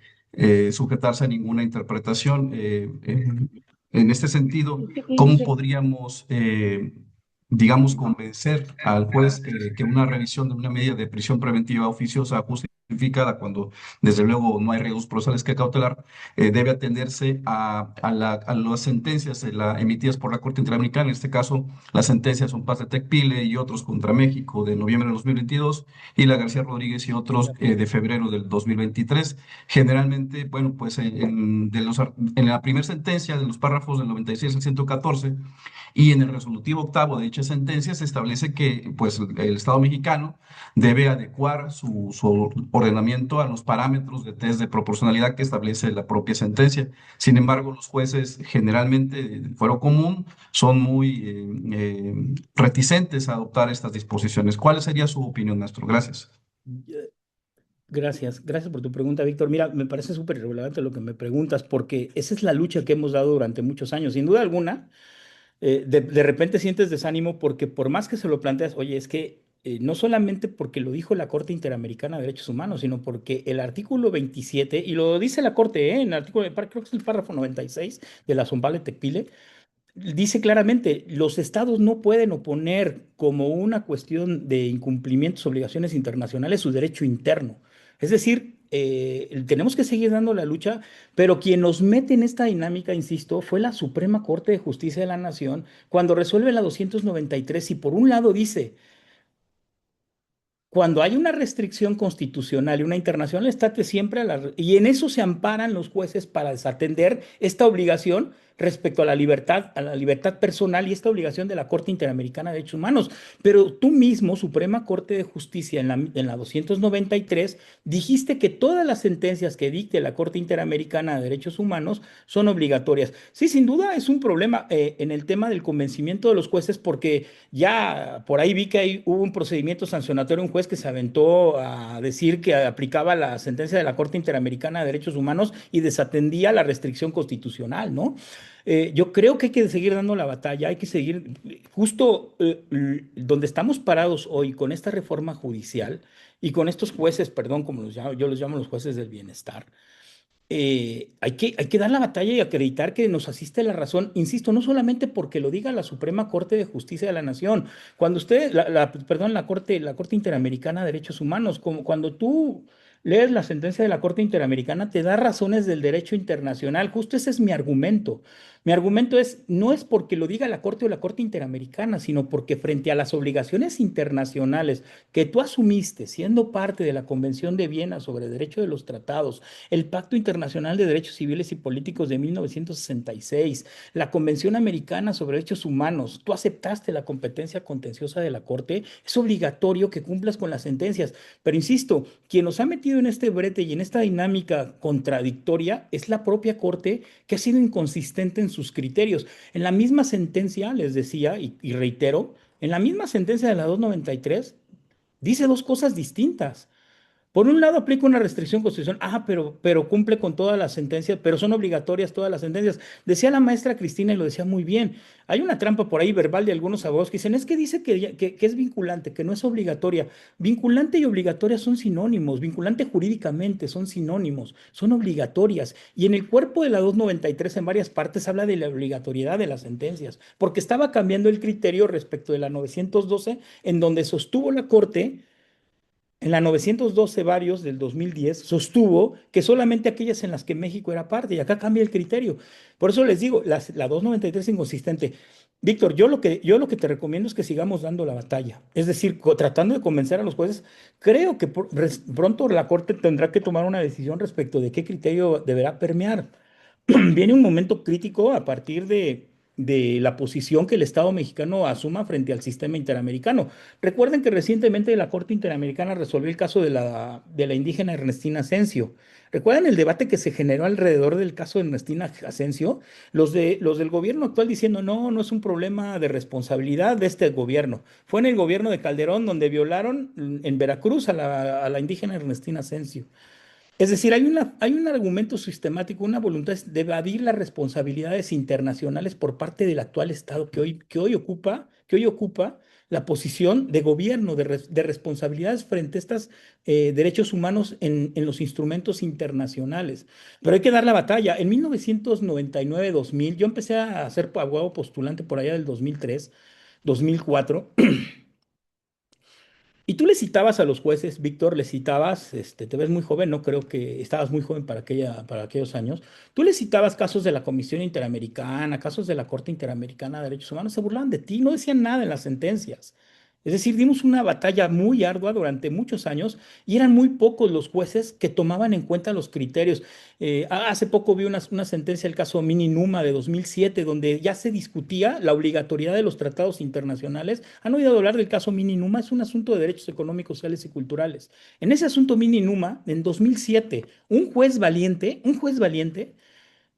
sujetarse a ninguna interpretación. En este sentido, ¿cómo podríamos, digamos, convencer al juez que una revisión de una medida de prisión preventiva oficiosa justificada, cuando desde luego no hay riesgos procesales que cautelar, debe atenderse a las sentencias emitidas por la Corte Interamericana? En este caso, las sentencias son Paz de Tecpile y otros contra México de noviembre de 2022 y la García Rodríguez y otros de febrero del 2023. Generalmente, bueno, pues en la primera sentencia de los párrafos del 96 al 114 y en el resolutivo octavo de dicha sentencia se establece que pues el Estado mexicano debe adecuar su ordenamiento a los parámetros de test de proporcionalidad que establece la propia sentencia. Sin embargo, los jueces generalmente, de fuero común, son muy reticentes a adoptar estas disposiciones. ¿Cuál sería su opinión, maestro? Gracias. Gracias por tu pregunta, Víctor. Mira, me parece súper relevante lo que me preguntas, porque esa es la lucha que hemos dado durante muchos años. Sin duda alguna, de repente sientes desánimo porque por más que se lo planteas, oye, es que no solamente porque lo dijo la Corte Interamericana de Derechos Humanos, sino porque el artículo 27, y lo dice la Corte, en el artículo, creo que es el párrafo 96 de la Zombala Tecpile, dice claramente, los estados no pueden oponer como una cuestión de incumplimientos, obligaciones internacionales, su derecho interno. Es decir, tenemos que seguir dando la lucha, pero quien nos mete en esta dinámica, insisto, fue la Suprema Corte de Justicia de la Nación cuando resuelve la 293 y por un lado dice, cuando hay una restricción constitucional y una internacional, estate siempre y en eso se amparan los jueces para desatender esta obligación respecto a la libertad personal y esta obligación de la Corte Interamericana de Derechos Humanos. Pero tú mismo, Suprema Corte de Justicia, en la 293, dijiste que todas las sentencias que dicte la Corte Interamericana de Derechos Humanos son obligatorias. Sí, sin duda es un problema en el tema del convencimiento de los jueces porque ya por ahí vi que hubo un procedimiento sancionatorio, un juez que se aventó a decir que aplicaba la sentencia de la Corte Interamericana de Derechos Humanos y desatendía la restricción constitucional, ¿no? Yo creo que hay que seguir dando la batalla, hay que seguir justo donde estamos parados hoy con esta reforma judicial y con estos jueces, perdón, como yo los llamo los jueces del bienestar. Hay que dar la batalla y acreditar que nos asiste la razón, insisto, no solamente porque lo diga la Suprema Corte de Justicia de la Nación, cuando usted, perdón, la Corte Interamericana de Derechos Humanos, como cuando tú lees la sentencia de la Corte Interamericana, te da razones del derecho internacional, justo ese es mi argumento. Mi argumento no es porque lo diga la Corte o la Corte Interamericana, sino porque frente a las obligaciones internacionales que tú asumiste siendo parte de la Convención de Viena sobre Derecho de los Tratados, el Pacto Internacional de Derechos Civiles y Políticos de 1966, la Convención Americana sobre Derechos Humanos, tú aceptaste la competencia contenciosa de la Corte, es obligatorio que cumplas con las sentencias. Pero insisto, quien nos ha metido en este brete y en esta dinámica contradictoria es la propia Corte que ha sido inconsistente en sus criterios. En la misma sentencia, les decía y reitero, en la misma sentencia de la 293, dice dos cosas distintas. Por un lado, aplica una restricción constitucional, pero cumple con todas las sentencias, pero son obligatorias todas las sentencias. Decía la maestra Cristina y lo decía muy bien. Hay una trampa por ahí verbal de algunos abogados que dicen, es que dice que es vinculante, que no es obligatoria. Vinculante y obligatoria son sinónimos, vinculante jurídicamente son sinónimos, son obligatorias. Y en el cuerpo de la 293 en varias partes habla de la obligatoriedad de las sentencias, porque estaba cambiando el criterio respecto de la 912, en donde sostuvo la Corte En la 912 varios del 2010 sostuvo que solamente aquellas en las que México era parte, y acá cambia el criterio. Por eso les digo, la 293 es inconsistente. Víctor, yo lo que te recomiendo es que sigamos dando la batalla, es decir, tratando de convencer a los jueces. Creo que pronto la Corte tendrá que tomar una decisión respecto de qué criterio deberá permear. Viene un momento crítico a partir de la posición que el Estado mexicano asuma frente al sistema interamericano. Recuerden que recientemente la Corte Interamericana resolvió el caso de la indígena Ernestina Asensio. ¿Recuerdan el debate que se generó alrededor del caso de Ernestina Asensio? Los del gobierno actual diciendo, no, no es un problema de responsabilidad de este gobierno. Fue en el gobierno de Calderón donde violaron en Veracruz a la indígena Ernestina Asensio. Es decir, hay un argumento sistemático, una voluntad de evadir las responsabilidades internacionales por parte del actual Estado que hoy ocupa la posición de gobierno, de responsabilidades frente a estos derechos humanos en los instrumentos internacionales. Pero hay que dar la batalla. En 1999-2000, yo empecé a ser abogado postulante por allá del 2003, 2004. Y tú le citabas a los jueces, Víctor, le citabas, te ves muy joven, no creo que estabas muy joven para aquellos años. Tú le citabas casos de la Comisión Interamericana, casos de la Corte Interamericana de Derechos Humanos, se burlaban de ti, no decían nada en las sentencias. Es decir, dimos una batalla muy ardua durante muchos años y eran muy pocos los jueces que tomaban en cuenta los criterios. Hace poco vi una sentencia, el caso Mini Numa de 2007, donde ya se discutía la obligatoriedad de los tratados internacionales. ¿Han oído hablar del caso Mini Numa? Es un asunto de derechos económicos, sociales y culturales. En ese asunto Mini Numa, en 2007, un juez valiente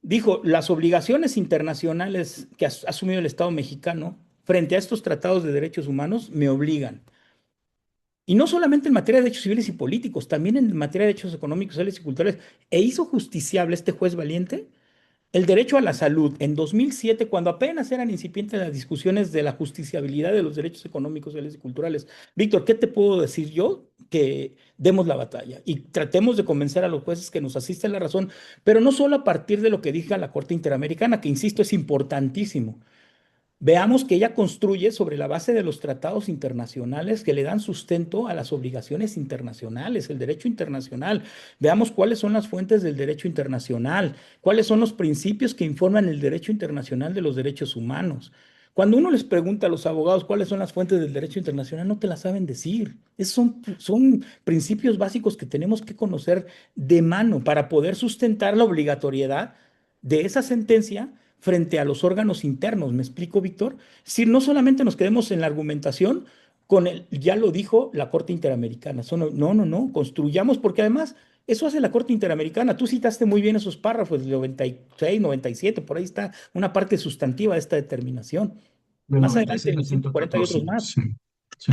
dijo, las obligaciones internacionales que ha asumido el Estado mexicano frente a estos tratados de derechos humanos me obligan. Y no solamente en materia de derechos civiles y políticos, también en materia de derechos económicos, sociales y culturales. E hizo justiciable este juez valiente el derecho a la salud. En 2007, cuando apenas eran incipientes las discusiones de la justiciabilidad de los derechos económicos, sociales y culturales. Víctor, ¿qué te puedo decir yo? Que demos la batalla y tratemos de convencer a los jueces que nos asisten la razón, pero no solo a partir de lo que diga la Corte Interamericana, que insisto, es importantísimo. Veamos que ella construye sobre la base de los tratados internacionales que le dan sustento a las obligaciones internacionales, el derecho internacional. Veamos cuáles son las fuentes del derecho internacional, cuáles son los principios que informan el derecho internacional de los derechos humanos. Cuando uno les pregunta a los abogados cuáles son las fuentes del derecho internacional, no te las saben decir. Esos son principios básicos que tenemos que conocer de mano para poder sustentar la obligatoriedad de esa sentencia frente a los órganos internos. ¿Me explico, Víctor? Si no solamente nos quedemos en la argumentación con el, ya lo dijo la Corte Interamericana. No, no, no, no, construyamos, porque además eso hace la Corte Interamericana. Tú citaste muy bien esos párrafos del 96, 97, por ahí está una parte sustantiva de esta determinación. Del Más adelante 96 en al el 140 hay 114, otros más. sí, sí.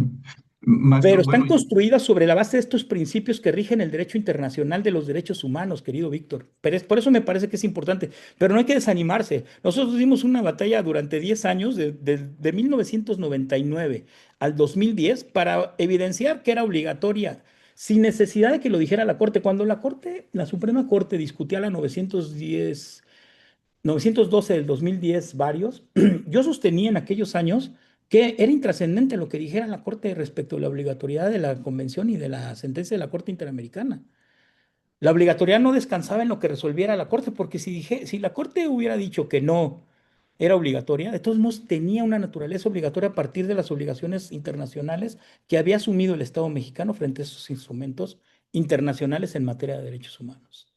Maestro, Pero bueno, están construidas sobre la base de estos principios que rigen el derecho internacional de los derechos humanos, querido Víctor. Pero por eso me parece que es importante. Pero no hay que desanimarse. Nosotros dimos una batalla durante 10 años, de 1999 al 2010, para evidenciar que era obligatoria, sin necesidad de que lo dijera la Corte. Cuando la Suprema Corte discutía la 912 del 2010 varios, yo sostenía en aquellos años que era intrascendente lo que dijera la Corte respecto a la obligatoriedad de la Convención y de la sentencia de la Corte Interamericana. La obligatoriedad no descansaba en lo que resolviera la Corte, porque si la Corte hubiera dicho que no era obligatoria, de todos modos tenía una naturaleza obligatoria a partir de las obligaciones internacionales que había asumido el Estado mexicano frente a esos instrumentos internacionales en materia de derechos humanos.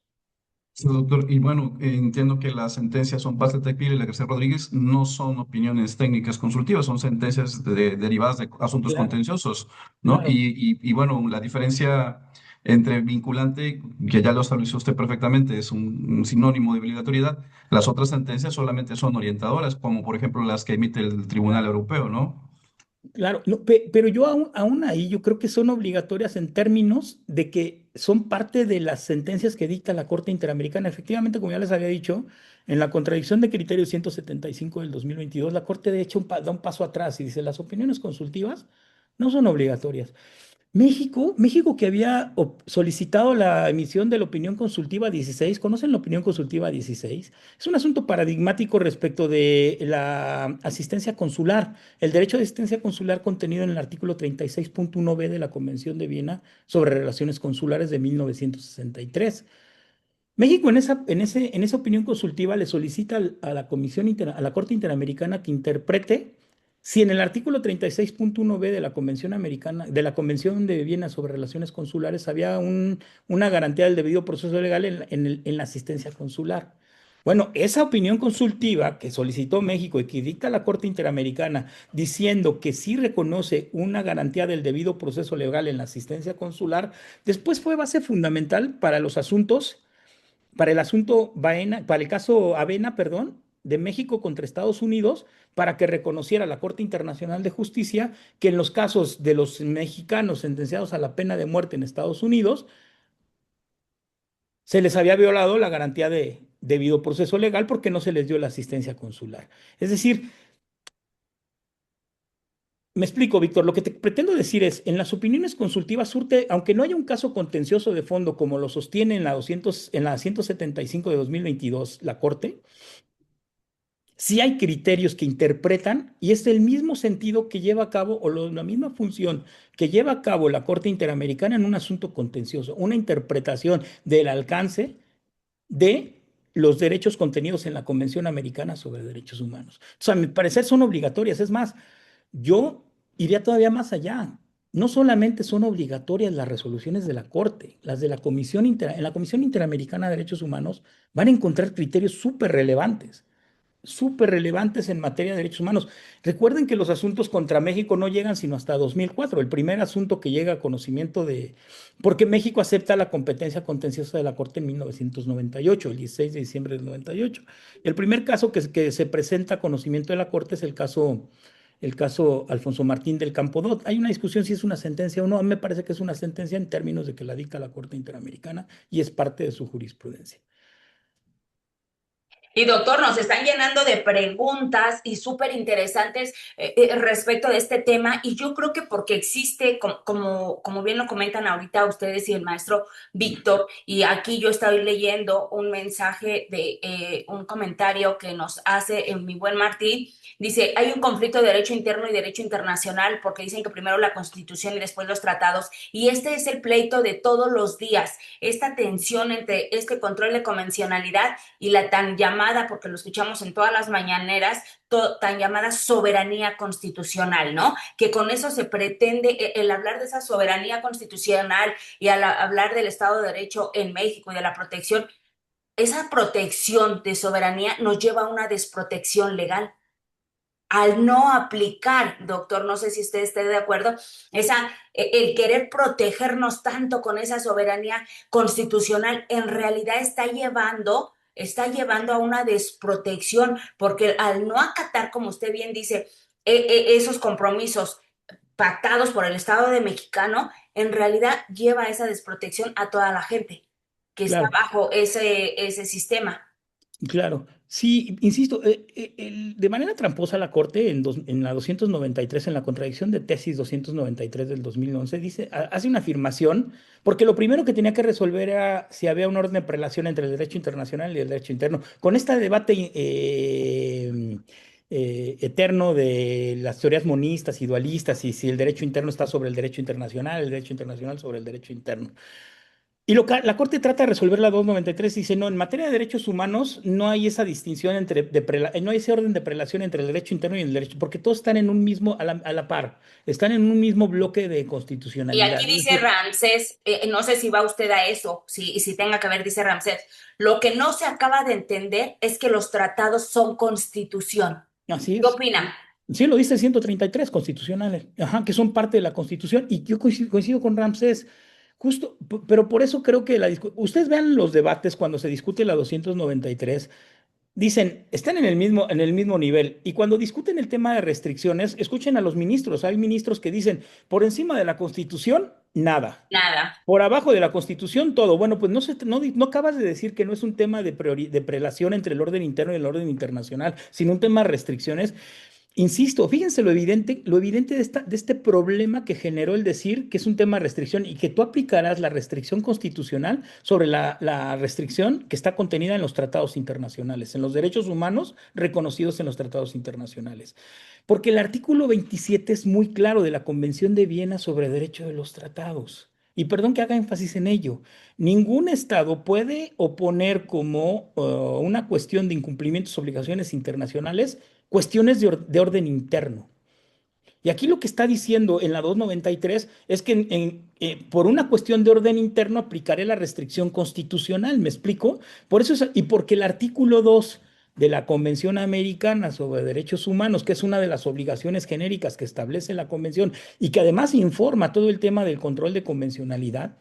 sí, doctor, y bueno, entiendo que las sentencias son Paz Tecpil y la García Rodríguez no son opiniones técnicas consultivas, son sentencias derivadas de asuntos Claro, contenciosos, ¿no? claro. Y bueno, la diferencia entre vinculante, que ya lo estableció usted perfectamente, es un sinónimo de obligatoriedad. Las otras sentencias solamente son orientadoras, como por ejemplo las que emite el Tribunal Europeo, ¿no? Claro, no, pero yo aún ahí yo creo que son obligatorias en términos de que son parte de las sentencias que dicta la Corte Interamericana. Efectivamente, como ya les había dicho, en la contradicción de criterio 175 del 2022, la Corte de hecho da un paso atrás y dice las opiniones consultivas no son obligatorias. México que había solicitado la emisión de la opinión consultiva 16, ¿conocen la opinión consultiva 16? Es un asunto paradigmático respecto de la asistencia consular, el derecho de asistencia consular contenido en el artículo 36.1b de la Convención de Viena sobre Relaciones Consulares de 1963. México en esa opinión consultiva le solicita a la a la Corte Interamericana que interprete si en el artículo 36.1b de la Convención Americana, de la Convención de Viena sobre Relaciones Consulares había una garantía del debido proceso legal en la asistencia consular. Bueno, esa opinión consultiva que solicitó México y que dicta la Corte Interamericana diciendo que sí reconoce una garantía del debido proceso legal en la asistencia consular, después fue base fundamental para los asuntos para el asunto Baena, para el caso Avena, perdón, de México contra Estados Unidos, para que reconociera la Corte Internacional de Justicia que en los casos de los mexicanos sentenciados a la pena de muerte en Estados Unidos, se les había violado la garantía de debido proceso legal porque no se les dio la asistencia consular. Es decir, me explico, Víctor, lo que te pretendo decir es, en las opiniones consultivas surte, aunque no haya un caso contencioso de fondo como lo sostiene en la 175 de 2022 la Corte, sí hay criterios que interpretan y es el mismo sentido que lleva a cabo la misma función que lleva a cabo la Corte Interamericana en un asunto contencioso, una interpretación del alcance de los derechos contenidos en la Convención Americana sobre Derechos Humanos. O sea, a mi parecer son obligatorias. Es más, yo iría todavía más allá. No solamente son obligatorias las resoluciones de la Corte, las de la en la Comisión Interamericana de Derechos Humanos van a encontrar criterios súper relevantes en materia de derechos humanos. Recuerden que los asuntos contra México no llegan sino hasta 2004. El primer asunto que llega a conocimiento porque México acepta la competencia contenciosa de la Corte en 1998, el 16 de diciembre del 98. El primer caso que se presenta a conocimiento de la Corte es el caso Alfonso Martín del Campo Dot. Hay una discusión si es una sentencia o no. A mí me parece que es una sentencia en términos de que la dicta la Corte Interamericana y es parte de su jurisprudencia. Y doctor, nos están llenando de preguntas y súper interesantes respecto de este tema y yo creo que porque existe, como bien lo comentan ahorita ustedes y el maestro Víctor, y aquí yo estoy leyendo un mensaje de un comentario que nos hace mi buen Martín, dice, hay un conflicto de derecho interno y derecho internacional porque dicen que primero la Constitución y después los tratados y este es el pleito de todos los días, esta tensión entre este control de convencionalidad y la tan llamada, porque lo escuchamos en todas las mañaneras, tan llamada soberanía constitucional, ¿no? Que con eso se pretende, el hablar de esa soberanía constitucional y al hablar del Estado de Derecho en México y de la protección, esa protección de soberanía nos lleva a una desprotección legal. Al no aplicar, doctor, no sé si usted esté de acuerdo, el querer protegernos tanto con esa soberanía constitucional, en realidad está llevando a una desprotección, porque al no acatar, como usted bien dice, esos compromisos pactados por el Estado de Mexicano, en realidad lleva a esa desprotección a toda la gente que está Claro. bajo ese sistema. Claro, sí, insisto, de manera tramposa la Corte en la 293, en la contradicción de tesis 293 del 2011, hace una afirmación, porque lo primero que tenía que resolver era si había un orden de prelación entre el derecho internacional y el derecho interno. Con este debate eterno de las teorías monistas y dualistas, y si el derecho interno está sobre el derecho internacional, el derecho internacional sobre el derecho interno. Y la Corte trata de resolver la 293 y dice, no, en materia de derechos humanos no hay esa distinción no hay ese orden de prelación entre el derecho interno y el derecho, porque todos están en un mismo, a la par, están en un mismo bloque de Y constitucionalidad. aquí Es dice decir, Ramsés, no sé si va usted a eso, si tenga que ver, dice Ramsés, lo que no se acaba de entender es que los tratados son constitución. así ¿Qué es. opina? Sí, lo dice el 133 constitucionales, ajá, que son parte de la Constitución, y yo coincido con Ramsés, justo, pero por eso creo que ustedes vean los debates cuando se discute la 293. Dicen, están en el mismo nivel. Y cuando discuten el tema de restricciones, escuchen a los ministros. Hay ministros que dicen, por encima de la Constitución, nada. Nada. Por abajo de la Constitución, todo. Bueno, pues no acabas de decir que no es un tema de prelación entre el orden interno y el orden internacional, sino un tema de restricciones. Insisto, fíjense lo evidente de este problema que generó el decir que es un tema de restricción y que tú aplicarás la restricción constitucional sobre la restricción que está contenida en los tratados internacionales, en los derechos humanos reconocidos en los tratados internacionales. Porque el artículo 27 es muy claro de la Convención de Viena sobre Derecho de los Tratados. Y perdón que haga énfasis en ello. Ningún Estado puede oponer como una cuestión de incumplimientos, obligaciones internacionales, cuestiones de orden interno. Y aquí lo que está diciendo en la 293 es que por una cuestión de orden interno aplicaré la restricción constitucional, ¿me explico? Por eso y porque el artículo 2 de la Convención Americana sobre Derechos Humanos, que es una de las obligaciones genéricas que establece la Convención y que además informa todo el tema del control de convencionalidad,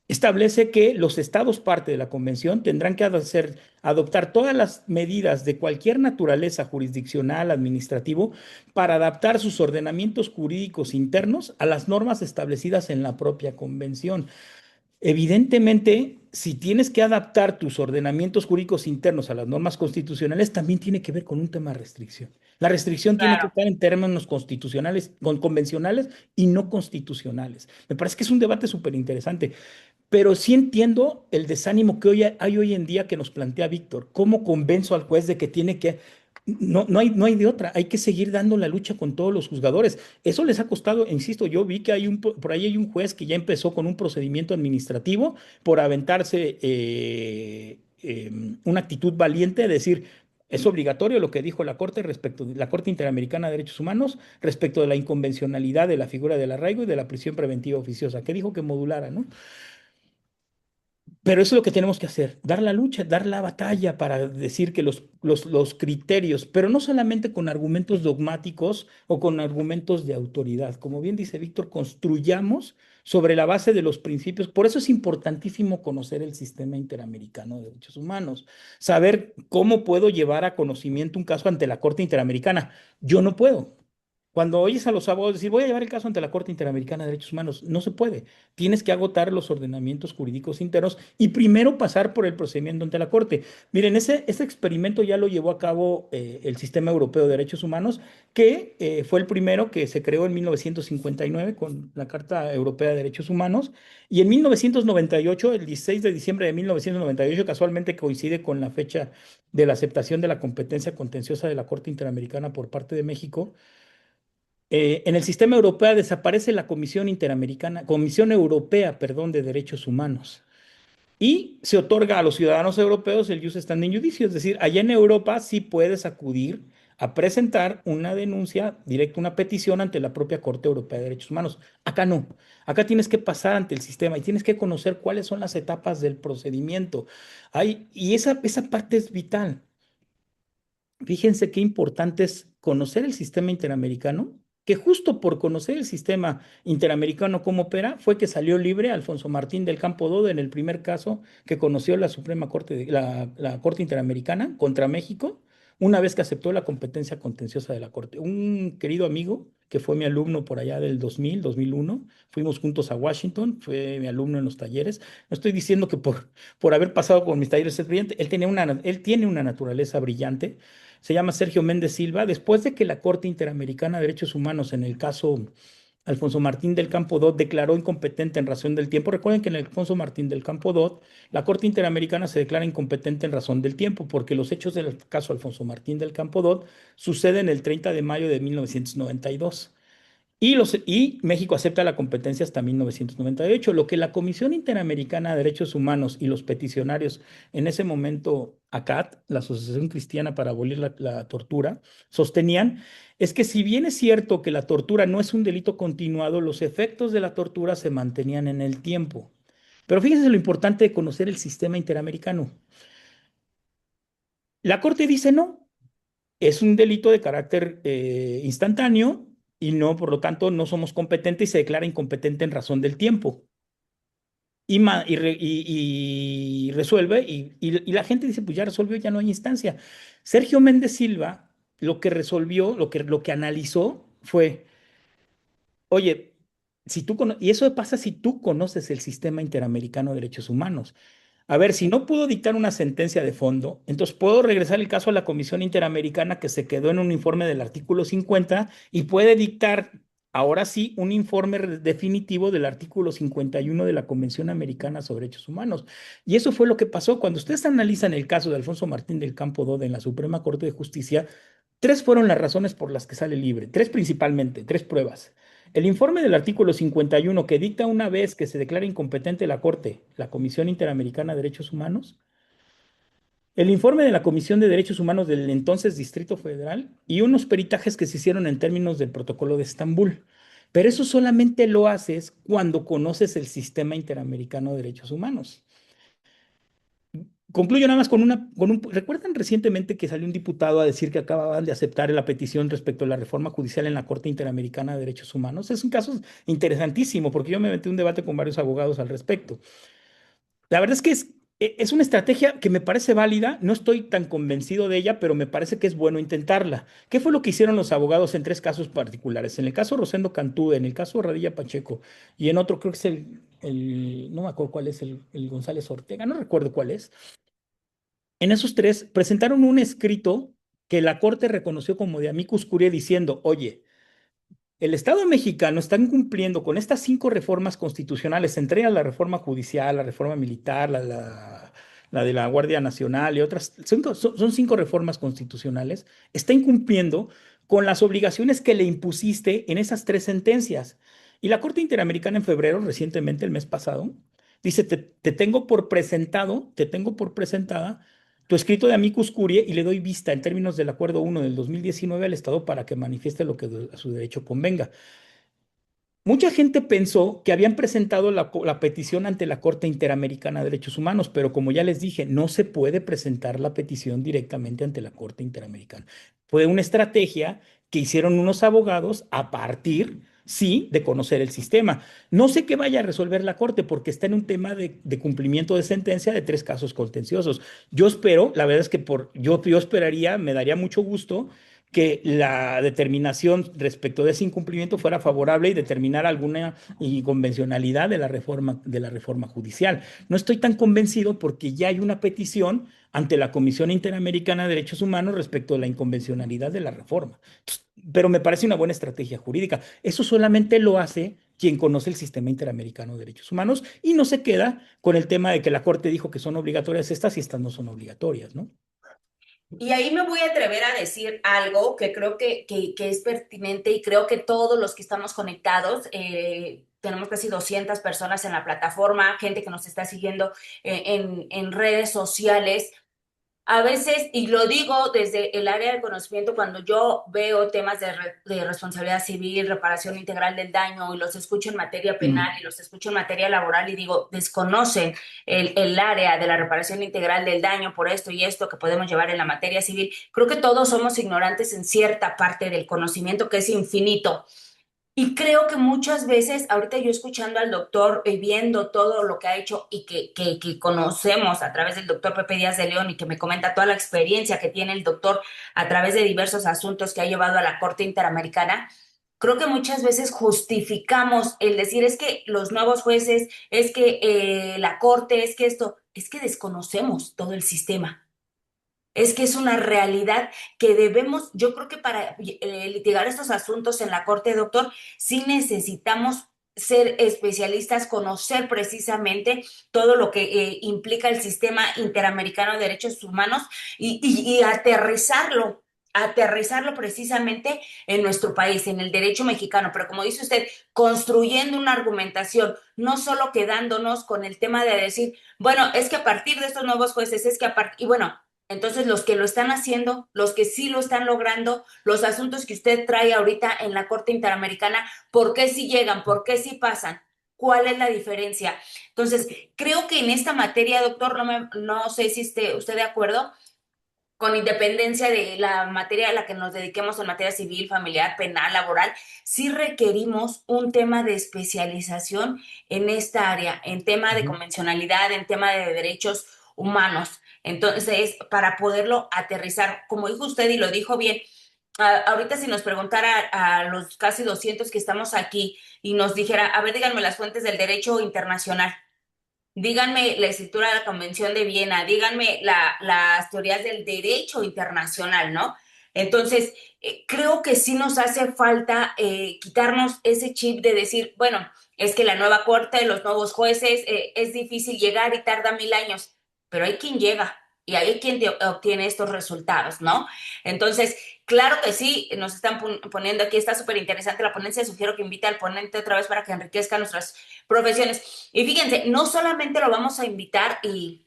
establece que los estados parte de la convención tendrán que adoptar todas las medidas de cualquier naturaleza jurisdiccional, administrativo, para adaptar sus ordenamientos jurídicos internos a las normas establecidas en la propia convención. Evidentemente, si tienes que adaptar tus ordenamientos jurídicos internos a las normas constitucionales, también tiene que ver con un tema de restricción. La restricción tiene que Claro. estar en términos constitucionales, convencionales y no constitucionales. Me parece que es un debate súper interesante. Pero sí entiendo el desánimo que hay hoy en día que nos plantea Víctor. ¿Cómo convenzo al juez de que tiene que... No hay de otra, hay que seguir dando la lucha con todos los juzgadores. Eso les ha costado, insisto, yo vi que por ahí hay un juez que ya empezó con un procedimiento administrativo por aventarse una actitud valiente de decir, es obligatorio lo que dijo la Corte respecto de la Corte Interamericana de Derechos Humanos respecto de la inconvencionalidad de la figura del arraigo y de la prisión preventiva oficiosa, que dijo que modulara, ¿no? Pero eso es lo que tenemos que hacer, dar la lucha, dar la batalla para decir que los criterios, pero no solamente con argumentos dogmáticos o con argumentos de autoridad. Como bien dice Víctor, construyamos sobre la base de los principios. Por eso es importantísimo conocer el sistema interamericano de derechos humanos, saber cómo puedo llevar a conocimiento un caso ante la Corte Interamericana. Yo no puedo. Cuando oyes a los abogados decir, voy a llevar el caso ante la Corte Interamericana de Derechos Humanos, no se puede. Tienes que agotar los ordenamientos jurídicos internos y primero pasar por el procedimiento ante la Corte. Miren, ese experimento ya lo llevó a cabo el Sistema Europeo de Derechos Humanos, que fue el primero que se creó en 1959 con la Carta Europea de Derechos Humanos. Y en 1998, el 16 de diciembre de 1998, casualmente coincide con la fecha de la aceptación de la competencia contenciosa de la Corte Interamericana por parte de México, en el sistema europeo desaparece la Comisión Interamericana, Comisión Europea, perdón, de Derechos Humanos. Y se otorga a los ciudadanos europeos el jus standi iudicio, es decir, allá en Europa sí puedes acudir a presentar una denuncia directa, una petición ante la propia Corte Europea de Derechos Humanos. Acá no. Acá tienes que pasar ante el sistema y tienes que conocer cuáles son las etapas del procedimiento. Y esa parte es vital. Fíjense qué importante es conocer el sistema interamericano, que justo por conocer el sistema interamericano cómo opera, fue que salió libre Alfonso Martín del Campo Dodo en el primer caso que conoció la Suprema Corte, la Corte Interamericana contra México, una vez que aceptó la competencia contenciosa de la Corte. Un querido amigo que fue mi alumno por allá del 2000, 2001, fuimos juntos a Washington, fue mi alumno en los talleres. No estoy diciendo que por haber pasado por mis talleres es brillante, él tiene una naturaleza brillante, se llama Sergio Méndez Silva, después de que la Corte Interamericana de Derechos Humanos en el caso Alfonso Martín del Campo Dot declaró incompetente en razón del tiempo. Recuerden que en el Alfonso Martín del Campo Dot, la Corte Interamericana se declara incompetente en razón del tiempo, porque los hechos del caso Alfonso Martín del Campo Dot suceden el 30 de mayo de 1992. Y México acepta la competencia hasta 1998. Lo que la Comisión Interamericana de Derechos Humanos y los peticionarios, en ese momento, ACAT, la Asociación Cristiana para Abolir la Tortura, sostenían, es que si bien es cierto que la tortura no es un delito continuado, los efectos de la tortura se mantenían en el tiempo. Pero fíjense lo importante de conocer el sistema interamericano. La Corte dice no, es un delito de carácter instantáneo y no, por lo tanto, no somos competentes y se declara incompetente en razón del tiempo. Y resuelve, y la gente dice, pues ya resolvió, ya no hay instancia. Sergio Méndez Silva lo que resolvió, lo que analizó fue, oye, y eso pasa si tú conoces el sistema interamericano de derechos humanos. A ver, si no pudo dictar una sentencia de fondo, entonces puedo regresar el caso a la Comisión Interamericana que se quedó en un informe del artículo 50 y puede dictar, ahora sí, un informe definitivo del artículo 51 de la Convención Americana sobre Derechos Humanos. Y eso fue lo que pasó. Cuando ustedes analizan el caso de Alfonso Martín del Campo Dodo en la Suprema Corte de Justicia, tres fueron las razones por las que sale libre, tres principalmente, tres pruebas. El informe del artículo 51 que dicta una vez que se declara incompetente la Corte, la Comisión Interamericana de Derechos Humanos, el informe de la Comisión de Derechos Humanos del entonces Distrito Federal y unos peritajes que se hicieron en términos del Protocolo de Estambul. Pero eso solamente lo haces cuando conoces el sistema interamericano de derechos humanos. Concluyo nada más ¿recuerdan recientemente que salió un diputado a decir que acababan de aceptar la petición respecto a la reforma judicial en la Corte Interamericana de Derechos Humanos? Es un caso interesantísimo porque yo me metí en un debate con varios abogados al respecto. La verdad es que es una estrategia que me parece válida, no estoy tan convencido de ella, pero me parece que es bueno intentarla. ¿Qué fue lo que hicieron los abogados en tres casos particulares? En el caso Rosendo Cantú, en el caso Radilla Pacheco y en otro creo que es no me acuerdo cuál es, el González Ortega, no recuerdo cuál es. En esos tres presentaron un escrito que la Corte reconoció como de amicus curiae diciendo, oye, el Estado mexicano está incumpliendo con estas cinco reformas constitucionales, entre ellas la reforma judicial, la reforma militar, la de la Guardia Nacional y otras, son cinco reformas constitucionales, está incumpliendo con las obligaciones que le impusiste en esas tres sentencias. Y la Corte Interamericana en febrero, recientemente, el mes pasado, dice, te tengo por presentado, te tengo por presentada tu escrito de amicus curiae y le doy vista en términos del Acuerdo 1 del 2019 al Estado para que manifieste lo que a su derecho convenga. Mucha gente pensó que habían presentado la petición ante la Corte Interamericana de Derechos Humanos, pero como ya les dije, no se puede presentar la petición directamente ante la Corte Interamericana. Fue una estrategia que hicieron unos abogados a partir, sí, de conocer el sistema. No sé qué vaya a resolver la Corte porque está en un tema de cumplimiento de sentencia de tres casos contenciosos. Yo espero, la verdad es que yo esperaría, me daría mucho gusto que la determinación respecto de ese incumplimiento fuera favorable y determinar alguna inconvencionalidad de la reforma judicial. No estoy tan convencido porque ya hay una petición ante la Comisión Interamericana de Derechos Humanos respecto a la inconvencionalidad de la reforma. Entonces, pero me parece una buena estrategia jurídica. Eso solamente lo hace quien conoce el sistema interamericano de derechos humanos y no se queda con el tema de que la Corte dijo que son obligatorias estas y estas no son obligatorias, ¿no? Y ahí me voy a atrever a decir algo que creo que es pertinente y creo que todos los que estamos conectados, tenemos casi 200 personas en la plataforma, gente que nos está siguiendo en redes sociales. A veces, y lo digo desde el área del conocimiento, cuando yo veo temas de responsabilidad civil, reparación integral del daño, y los escucho en materia penal y los escucho en materia laboral, y digo, desconocen el área de la reparación integral del daño por esto y esto que podemos llevar en la materia civil. Creo que todos somos ignorantes en cierta parte del conocimiento que es infinito. Y creo que muchas veces, ahorita yo escuchando al doctor y viendo todo lo que ha hecho y que conocemos a través del doctor Pepe Díaz de León y que me comenta toda la experiencia que tiene el doctor a través de diversos asuntos que ha llevado a la Corte Interamericana, creo que muchas veces justificamos el decir es que los nuevos jueces, es que la Corte, es que esto, es que desconocemos todo el sistema. Es que es una realidad que debemos, yo creo que para litigar estos asuntos en la Corte, doctor, sí necesitamos ser especialistas, conocer precisamente todo lo que implica el sistema interamericano de derechos humanos y aterrizarlo precisamente en nuestro país, en el derecho mexicano. Pero como dice usted, construyendo una argumentación, no solo quedándonos con el tema de decir, bueno, es que a partir de estos nuevos jueces, es que a partir, y bueno, entonces, los que lo están haciendo, los que sí lo están logrando, los asuntos que usted trae ahorita en la Corte Interamericana, ¿por qué sí llegan? ¿Por qué sí pasan? ¿Cuál es la diferencia? Entonces, creo que en esta materia, doctor, no sé si esté usted de acuerdo, con independencia de la materia a la que nos dediquemos en materia civil, familiar, penal, laboral, sí requerimos un tema de especialización en esta área, en tema de Ujú. convencionalidad, en tema de derechos humanos. Entonces, para poderlo aterrizar, como dijo usted y lo dijo bien, ahorita si nos preguntara a los casi 200 que estamos aquí y nos dijera, a ver, díganme las fuentes del derecho internacional. díganme la estructura de la Convención de Viena, díganme las teorías del derecho internacional, ¿no? Entonces, creo que sí nos hace falta quitarnos ese chip de decir, bueno, es que la nueva corte, los nuevos jueces, es difícil llegar y tarda 1000 años, pero hay quien llega y hay quien obtiene estos resultados, ¿no? Entonces, claro que sí, nos están poniendo aquí, está súper interesante la ponencia, sugiero que invite al ponente otra vez para que enriquezca nuestras profesiones. Y fíjense, no solamente lo vamos a invitar y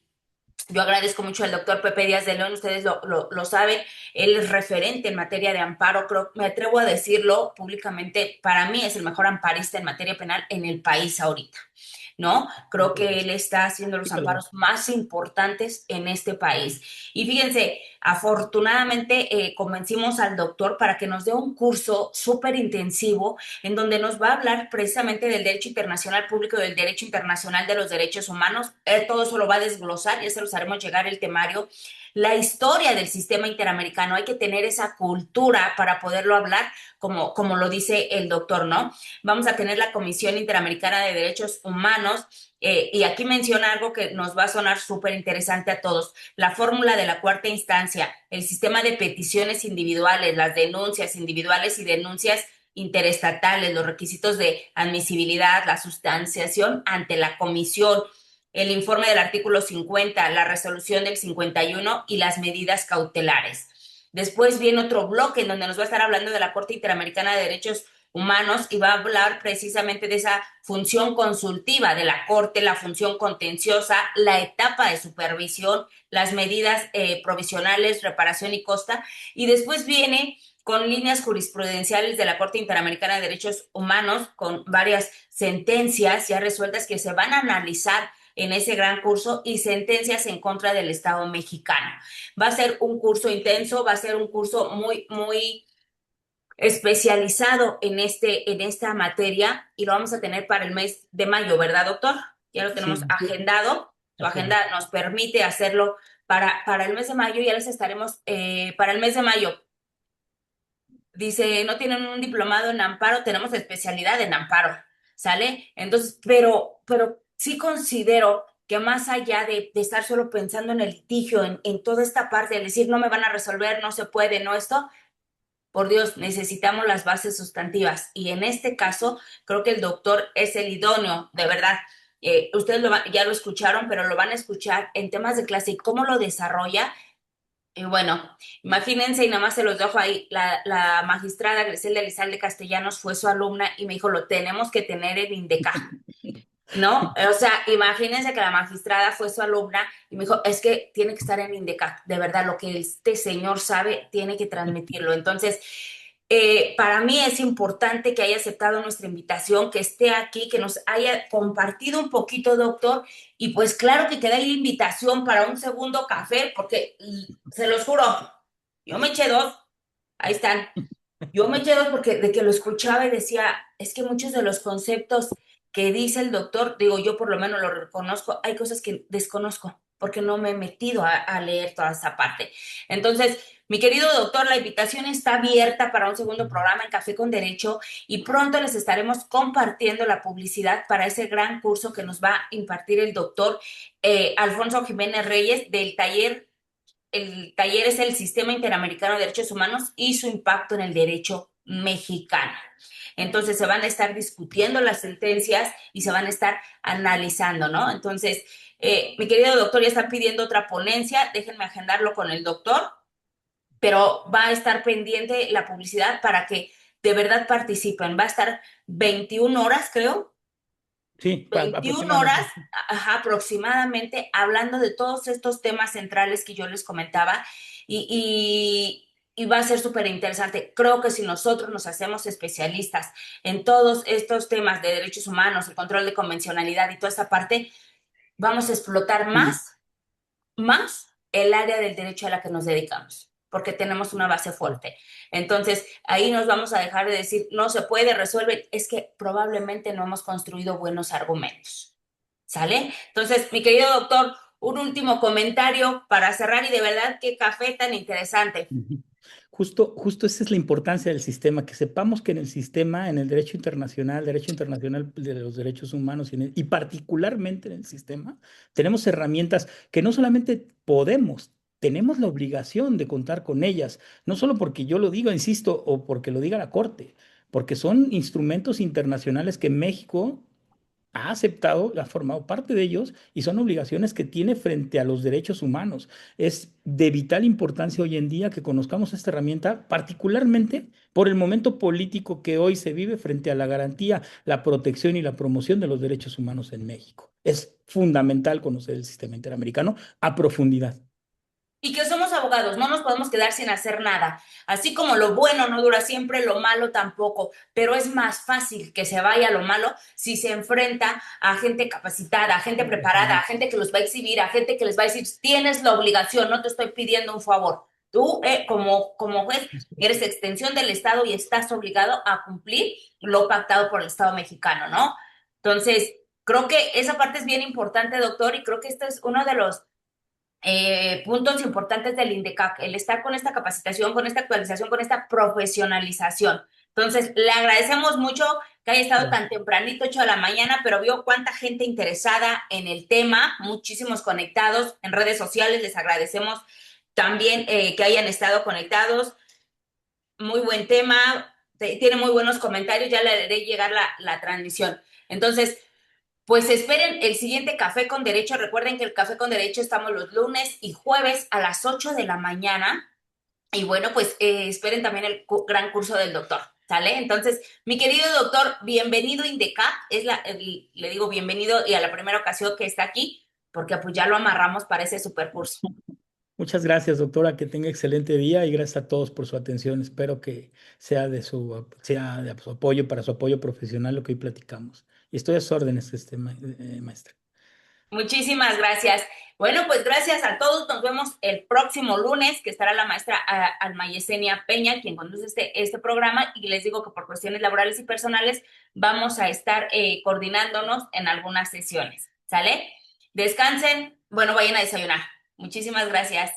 yo agradezco mucho al doctor Pepe Díaz de León, ustedes lo saben, él es referente en materia de amparo, creo, me atrevo a decirlo públicamente, para mí es el mejor amparista en materia penal en el país ahorita. ¿No? Creo que él está haciendo los amparos más importantes en este país. Y fíjense, afortunadamente convencimos al doctor para que nos dé un curso súper intensivo en donde nos va a hablar precisamente del derecho internacional público y del derecho internacional de los derechos humanos. Todo eso lo va a desglosar, ya se los haremos llegar el temario. La historia del sistema interamericano, hay que tener esa cultura para poderlo hablar, como lo dice el doctor, ¿no? Vamos a tener la Comisión Interamericana de Derechos Humanos, y aquí menciona algo que nos va a sonar súper interesante a todos, la fórmula de la cuarta instancia, el sistema de peticiones individuales, las denuncias individuales y denuncias interestatales, los requisitos de admisibilidad, la sustanciación ante la comisión, el informe del artículo 50, la resolución del 51 y las medidas cautelares. Después viene otro bloque en donde nos va a estar hablando de la Corte Interamericana de Derechos Humanos y va a hablar precisamente de esa función consultiva de la Corte, la función contenciosa, la etapa de supervisión, las medidas provisionales, reparación y costa. Y después viene con líneas jurisprudenciales de la Corte Interamericana de Derechos Humanos, con varias sentencias ya resueltas que se van a analizar en ese gran curso y sentencias en contra del Estado mexicano. Va a ser un curso intenso, va a ser un curso muy, muy especializado en esta materia y lo vamos a tener para el mes de mayo, ¿verdad, doctor? Ya lo tenemos Sí, agendado. Tu así es. agenda nos permite hacerlo para el mes de mayo. Ya les estaremos para el mes de mayo. Dice, no tienen un diplomado en amparo, tenemos especialidad en amparo, ¿sale? Entonces, pero sí considero que más allá de estar solo pensando en el litigio, en toda esta parte, de decir, no me van a resolver, no se puede, no esto, por Dios, necesitamos las bases sustantivas. Y en este caso, creo que el doctor es el idóneo, de verdad. Ustedes ya lo escucharon, pero lo van a escuchar en temas de clase y cómo lo desarrolla. Y bueno, imagínense, y nada más se los dejo ahí, la magistrada Griselda Elizalde Castellanos fue su alumna y me dijo, lo tenemos que tener en INDECA, ¿no? O sea, imagínense que la magistrada fue su alumna y me dijo, es que tiene que estar en INDECAC, de verdad, lo que este señor sabe tiene que transmitirlo. Entonces, para mí es importante que haya aceptado nuestra invitación, que esté aquí, que nos haya compartido un poquito, doctor, y pues claro que queda ahí la invitación para un segundo café, porque se los juro, yo me eché dos, ahí están. Yo me quedo porque de que lo escuchaba y decía, es que muchos de los conceptos que dice el doctor, digo, yo por lo menos lo reconozco, hay cosas que desconozco porque no me he metido a leer toda esa parte. Entonces, mi querido doctor, la invitación está abierta para un segundo programa en Café con Derecho y pronto les estaremos compartiendo la publicidad para ese gran curso que nos va a impartir el doctor Alfonso Jiménez Reyes del taller. El taller es el Sistema Interamericano de Derechos Humanos y su impacto en el derecho mexicano. Entonces se van a estar discutiendo las sentencias y se van a estar analizando, ¿no? Entonces, mi querido doctor ya está pidiendo otra ponencia, déjenme agendarlo con el doctor, pero va a estar pendiente la publicidad para que de verdad participen. Va a estar 21 horas, creo, Sí, 21 horas, aproximadamente. ajá, aproximadamente, hablando de todos estos temas centrales que yo les comentaba y va a ser súper interesante. Creo que si nosotros nos hacemos especialistas en todos estos temas de derechos humanos, el control de convencionalidad y toda esta parte, vamos a explotar Sí. más el área del derecho a la que nos dedicamos, porque tenemos una base fuerte. Entonces, ahí nos vamos a dejar de decir, no se puede, resolver, es que probablemente no hemos construido buenos argumentos. ¿Sale? Entonces, mi querido doctor, un último comentario para cerrar y de verdad qué café tan interesante. Justo esa es la importancia del sistema, que sepamos que en el sistema, en el derecho internacional de los derechos humanos y particularmente en el sistema, tenemos herramientas que no solamente podemos, tenemos la obligación de contar con ellas, no solo porque yo lo diga, insisto, o porque lo diga la Corte, porque son instrumentos internacionales que México ha aceptado, ha formado parte de ellos y son obligaciones que tiene frente a los derechos humanos. Es de vital importancia hoy en día que conozcamos esta herramienta, particularmente por el momento político que hoy se vive frente a la garantía, la protección y la promoción de los derechos humanos en México. Es fundamental conocer el sistema interamericano a profundidad. Y que somos abogados, no nos podemos quedar sin hacer nada. Así como lo bueno no dura siempre, lo malo tampoco, pero es más fácil que se vaya lo malo si se enfrenta a gente capacitada, a gente preparada, a gente que los va a exhibir, a gente que les va a decir, tienes la obligación, no te estoy pidiendo un favor. Tú, como juez, eres extensión del Estado y estás obligado a cumplir lo pactado por el Estado mexicano, ¿no? Entonces, creo que esa parte es bien importante, doctor, y creo que este es uno de los puntos importantes del INDECAC, el estar con esta capacitación, con esta actualización, con esta profesionalización. Entonces, le agradecemos mucho que haya estado tan tempranito, 8 de la mañana, pero vio cuánta gente interesada en el tema, muchísimos conectados en redes sociales, les agradecemos también que hayan estado conectados. Muy buen tema, tiene muy buenos comentarios, ya le haré llegar la transmisión. Entonces, pues esperen el siguiente Café con Derecho. Recuerden que el Café con Derecho estamos los lunes y jueves a las 8 de la mañana. Y bueno, pues esperen también el gran curso del doctor, ¿sale? Entonces, mi querido doctor, bienvenido a INDECAP. Le digo bienvenido y a la primera ocasión que está aquí, porque pues ya lo amarramos para ese super curso. Muchas gracias, doctora. Que tenga excelente día y gracias a todos por su atención. Espero que sea de su apoyo, para su apoyo profesional lo que hoy platicamos. Y estoy a sus órdenes, maestra. Muchísimas gracias. Bueno, pues gracias a todos. Nos vemos el próximo lunes, que estará la maestra Alma Yesenia Peña, quien conduce este programa. Y les digo que por cuestiones laborales y personales vamos a estar coordinándonos en algunas sesiones. ¿Sale? Descansen. Bueno, vayan a desayunar. Muchísimas gracias.